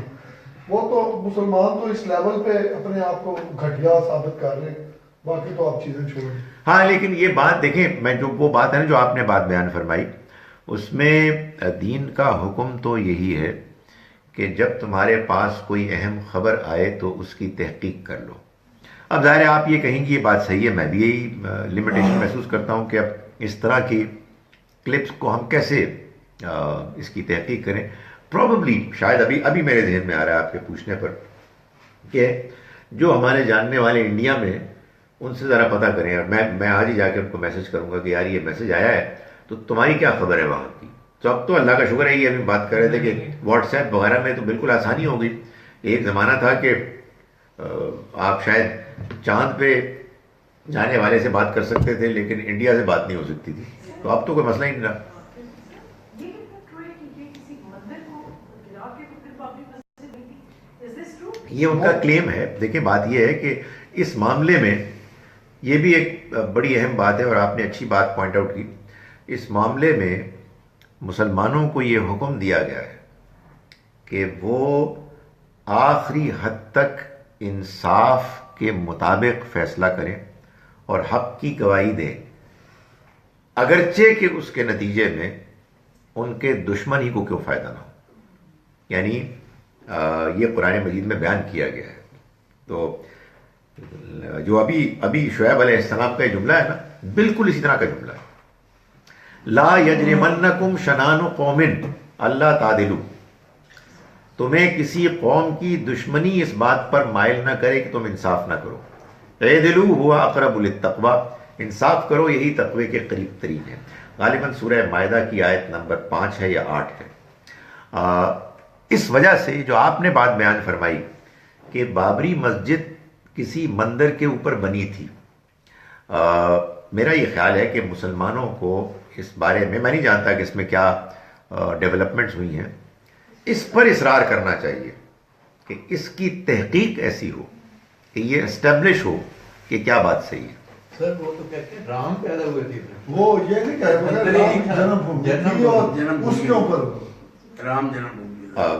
وہ تو مسلمان تو اس لیول پہ اپنے آپ کو گھٹیا ثابت کر رہے ہیں، باقی تو آپ چیزیں چھوڑیں. ہاں لیکن یہ بات دیکھیں، میں جو وہ بات ہے نا جو آپ نے بات بیان فرمائی، اس میں دین کا حکم تو یہی ہے کہ جب تمہارے پاس کوئی اہم خبر آئے تو اس کی تحقیق کر لو. اب ظاہر ہے آپ یہ کہیں گے یہ بات صحیح ہے، میں بھی یہی لمیٹیشن محسوس کرتا ہوں کہ اب اس طرح کی کلپس کو ہم کیسے اس کی تحقیق کریں. پروبیبلی شاید ابھی میرے ذہن میں آ رہا ہے آپ کے پوچھنے پر کہ جو ہمارے جاننے والے انڈیا میں ان سے ذرا پتہ کریں، اور میں آج ہی جا کے ان کو میسج کروں گا کہ یار یہ میسج آیا ہے تو تمہاری کیا خبر ہے وہاں کی. تو اب تو اللہ کا شکر ہے، یہ ابھی بات کر رہے تھے کہ واٹس ایپ وغیرہ میں تو بالکل آسانی ہو گئی. ایک زمانہ تھا کہ آپ شاید چاند پہ جانے والے سے بات کر سکتے تھے لیکن انڈیا سے بات نہیں ہو سکتی تھی، تو اب تو کوئی مسئلہ ہی نہیں رہا. یہ ان کا کلیم ہے. دیکھیں بات یہ ہے کہ اس معاملے میں یہ بھی ایک بڑی اہم بات ہے اور آپ نے اچھی بات پوائنٹ آؤٹ کی. اس معاملے میں مسلمانوں کو یہ حکم دیا گیا ہے کہ وہ آخری حد تک انصاف کے مطابق فیصلہ کریں اور حق کی گواہی دیں، اگرچہ کہ اس کے نتیجے میں ان کے دشمن ہی کو کیوں فائدہ نہ ہو. یعنی یہ قرآن مجید میں بیان کیا گیا ہے. تو جو ابھی شعیب علیہ السلام کا یہ جملہ ہے نا، بالکل اسی طرح کا جملہ ہے. لا یجرمنکم شنان قوم اللہ تعدلوا، تمہیں کسی قوم کی دشمنی اس بات پر مائل نہ کرے کہ تم انصاف نہ کرو. اعدلوا هو اقرب للتقوی، انصاف کرو یہی تقوی کے قریب ترین ہے. غالباً سورہ مائدہ کی آیت نمبر 5 ہے یا 8 ہے. اس وجہ سے جو آپ نے بات بیان فرمائی کہ بابری مسجد کسی مندر کے اوپر بنی تھی، میرا یہ خیال ہے کہ مسلمانوں کو اس بارے میں نہیں جانتا کہ اس میں کیا ڈیولپمنٹس ہوئی ہیں، اس پر اصرار کرنا چاہیے کہ اس کی تحقیق ایسی ہو کہ یہ اسٹیبلش ہو کہ کیا بات صحیح ہے. سر وہ تو کہتے ہیں رام پیدا ہوئے تھے، وہ یہ نہیں کہہ رہے رام جنم بھومی تھی اور اس کے اوپر رام جنم بھومی،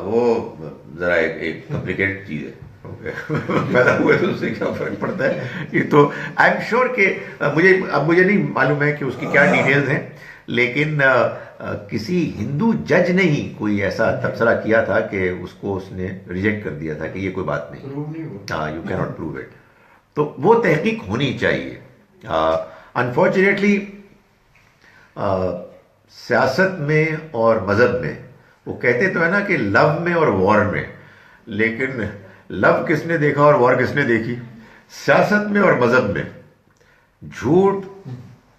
وہ ذرا ایک کمپلیکیٹڈ چیز ہے. پیدا ہوئے تو اس سے کیا فرق پڑتا ہے. یہ تو آئی ایم شیور کہ مجھے نہیں معلوم ہے کہ اس کی کیا ڈیٹیلز ہیں، لیکن کسی ہندو جج نے ہی کوئی ایسا تبصرہ کیا تھا کہ اس کو اس نے ریجیکٹ کر دیا تھا کہ یہ کوئی بات نہیں، ہاں یو کی ناٹ پروو اٹ. تو وہ تحقیق ہونی چاہیے. انفارچونیٹلی سیاست میں اور مذہب میں وہ کہتے تو ہے نا کہ لو میں اور وار میں، لیکن لو کس نے دیکھا اور وار کس نے دیکھی؟ سیاست میں اور مذہب میں جھوٹ،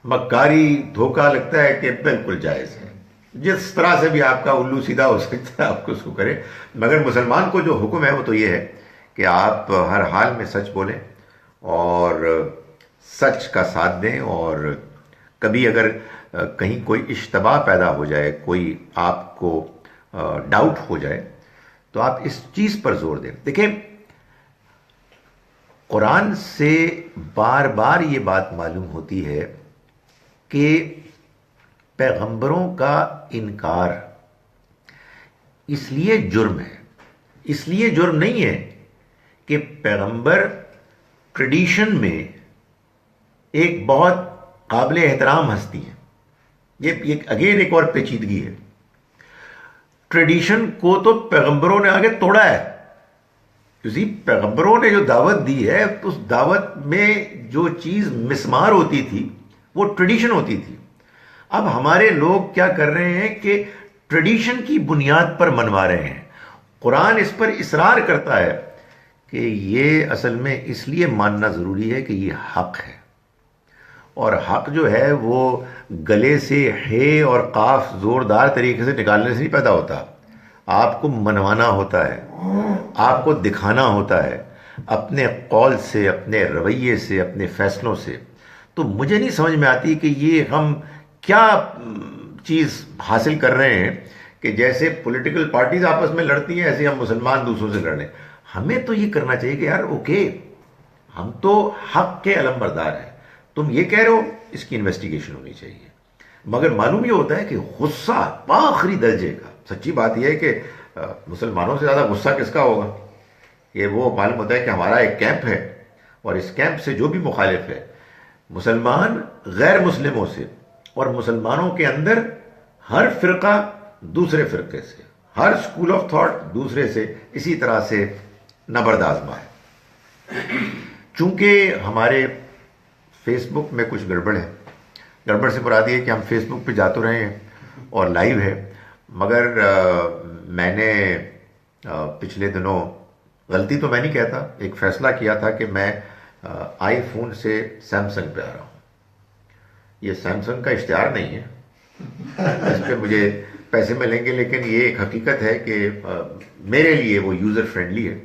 مکاری، دھوکہ لگتا ہے کہ بالکل جائز ہے، جس طرح سے بھی آپ کا الو سیدھا ہو سکتا ہے آپ کو اس کو کریں، مگر مسلمان کو جو حکم ہے وہ تو یہ ہے کہ آپ ہر حال میں سچ بولیں اور سچ کا ساتھ دیں، اور کبھی اگر کہیں کوئی اشتباہ پیدا ہو جائے، کوئی آپ کو ڈاؤٹ ہو جائے، تو آپ اس چیز پر زور دیں۔ دیکھیں، قرآن سے بار بار یہ بات معلوم ہوتی ہے کہ پیغمبروں کا انکار اس لیے جرم ہے، اس لیے جرم نہیں ہے کہ پیغمبر ٹریڈیشن میں ایک بہت قابل احترام ہستی ہیں۔ یہ اگین ایک اور پیچیدگی ہے، ٹریڈیشن کو تو پیغمبروں نے آگے توڑا ہے، کسی پیغمبروں نے جو دعوت دی ہے اس دعوت میں جو چیز مسمار ہوتی تھی وہ ٹریڈیشن ہوتی تھی۔ اب ہمارے لوگ کیا کر رہے ہیں کہ ٹریڈیشن کی بنیاد پر منوا رہے ہیں۔ قرآن اس پر اصرار کرتا ہے کہ یہ اصل میں اس لیے ماننا ضروری ہے کہ یہ حق ہے، اور حق جو ہے وہ گلے سے ہے اور قاف زوردار طریقے سے نکالنے سے نہیں پیدا ہوتا، آپ کو منوانا ہوتا ہے، آپ کو دکھانا ہوتا ہے اپنے قول سے، اپنے رویے سے، اپنے فیصلوں سے۔ تو مجھے نہیں سمجھ میں آتی کہ یہ ہم کیا چیز حاصل کر رہے ہیں کہ جیسے پولیٹیکل پارٹیز آپس میں لڑتی ہیں ایسے ہم مسلمان دوسروں سے لڑ رہے ہیں۔ ہمیں تو یہ کرنا چاہیے کہ یار اوکے، ہم تو حق کے علم بردار ہیں، تم یہ کہہ رہے ہو، اس کی انویسٹیگیشن ہونی چاہیے۔ مگر معلوم یہ ہوتا ہے کہ غصہ آخری درجے کا، سچی بات یہ ہے کہ مسلمانوں سے زیادہ غصہ کس کا ہوگا؟ یہ وہ معلوم ہوتا ہے کہ ہمارا ایک کیمپ ہے، اور اس کیمپ سے جو بھی مخالف ہے، مسلمان غیر مسلموں سے اور مسلمانوں کے اندر ہر فرقہ دوسرے فرقے سے، ہر اسکول آف تھاٹ دوسرے سے اسی طرح سے نبرد آزما ہے۔ چونکہ ہمارے فیس بک میں کچھ گڑبڑ ہے، گڑبڑ سے مراد یہ ہے کہ ہم فیس بک پہ جا تو رہے ہیں اور لائیو ہے، مگر میں نے پچھلے دنوں، غلطی تو میں نہیں کہتا، ایک فیصلہ کیا تھا کہ میں آئی فون سے سیمسنگ پہ آ رہا ہوں۔ یہ سیمسنگ کا اشتہار نہیں ہے، اس پہ مجھے پیسے ملیں گے، لیکن یہ ایک حقیقت ہے کہ میرے لیے وہ یوزر فرینڈلی ہے،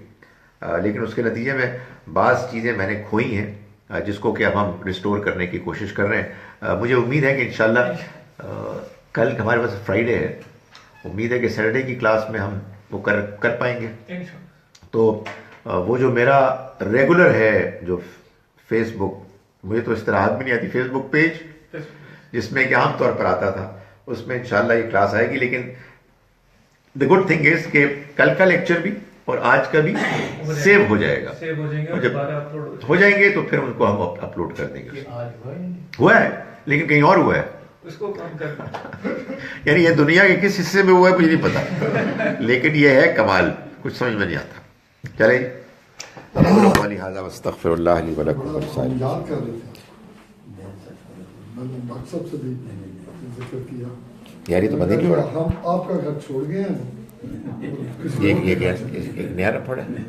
لیکن اس کے نتیجے میں بعض چیزیں میں نے کھوئی ہیں جس کو کہ اب ہم ریسٹور کرنے کی کوشش کر رہے ہیں۔ مجھے امید ہے کہ انشاءاللہ کل ہمارے پاس فرائیڈے ہے، امید ہے کہ سیٹرڈے کی کلاس میں ہم وہ کر پائیں گے۔ تو وہ جو میرا ریگولر ہے جو فیس بک، مجھے تو استراحت بھی نہیں آتی، فیس بک پیج جس میں کہ عام طور پر آتا تھا، اس میں انشاءاللہ یہ کلاس آئے گی۔ لیکن دی گڈ تھنگ از کہ کل کا لیکچر بھی اور آج کا بھی سیو ہو جائے گا، جب ہو جائیں گے تو پھر ان کو ہم اپلوڈ کر دیں گے۔ ہوا ہے لیکن کہیں اور ہوا ہے، یعنی یہ دنیا کے کس حصے میں ہوا ہے مجھے نہیں پتا، لیکن یہ ہے کمال، کچھ سمجھ میں نہیں آتا۔ چلیں، استغفر اللہ لی ولکم ولسائر۔ یاد کر رہے تھے، میں نے ڈاکٹر صاحب سے بھی ذکر کیا، یار یہ تو پتہ نہیں ہو رہا، ہم آپ کا گھر چھوڑ گئے ہیں، ایک نیا رپورٹ ہے۔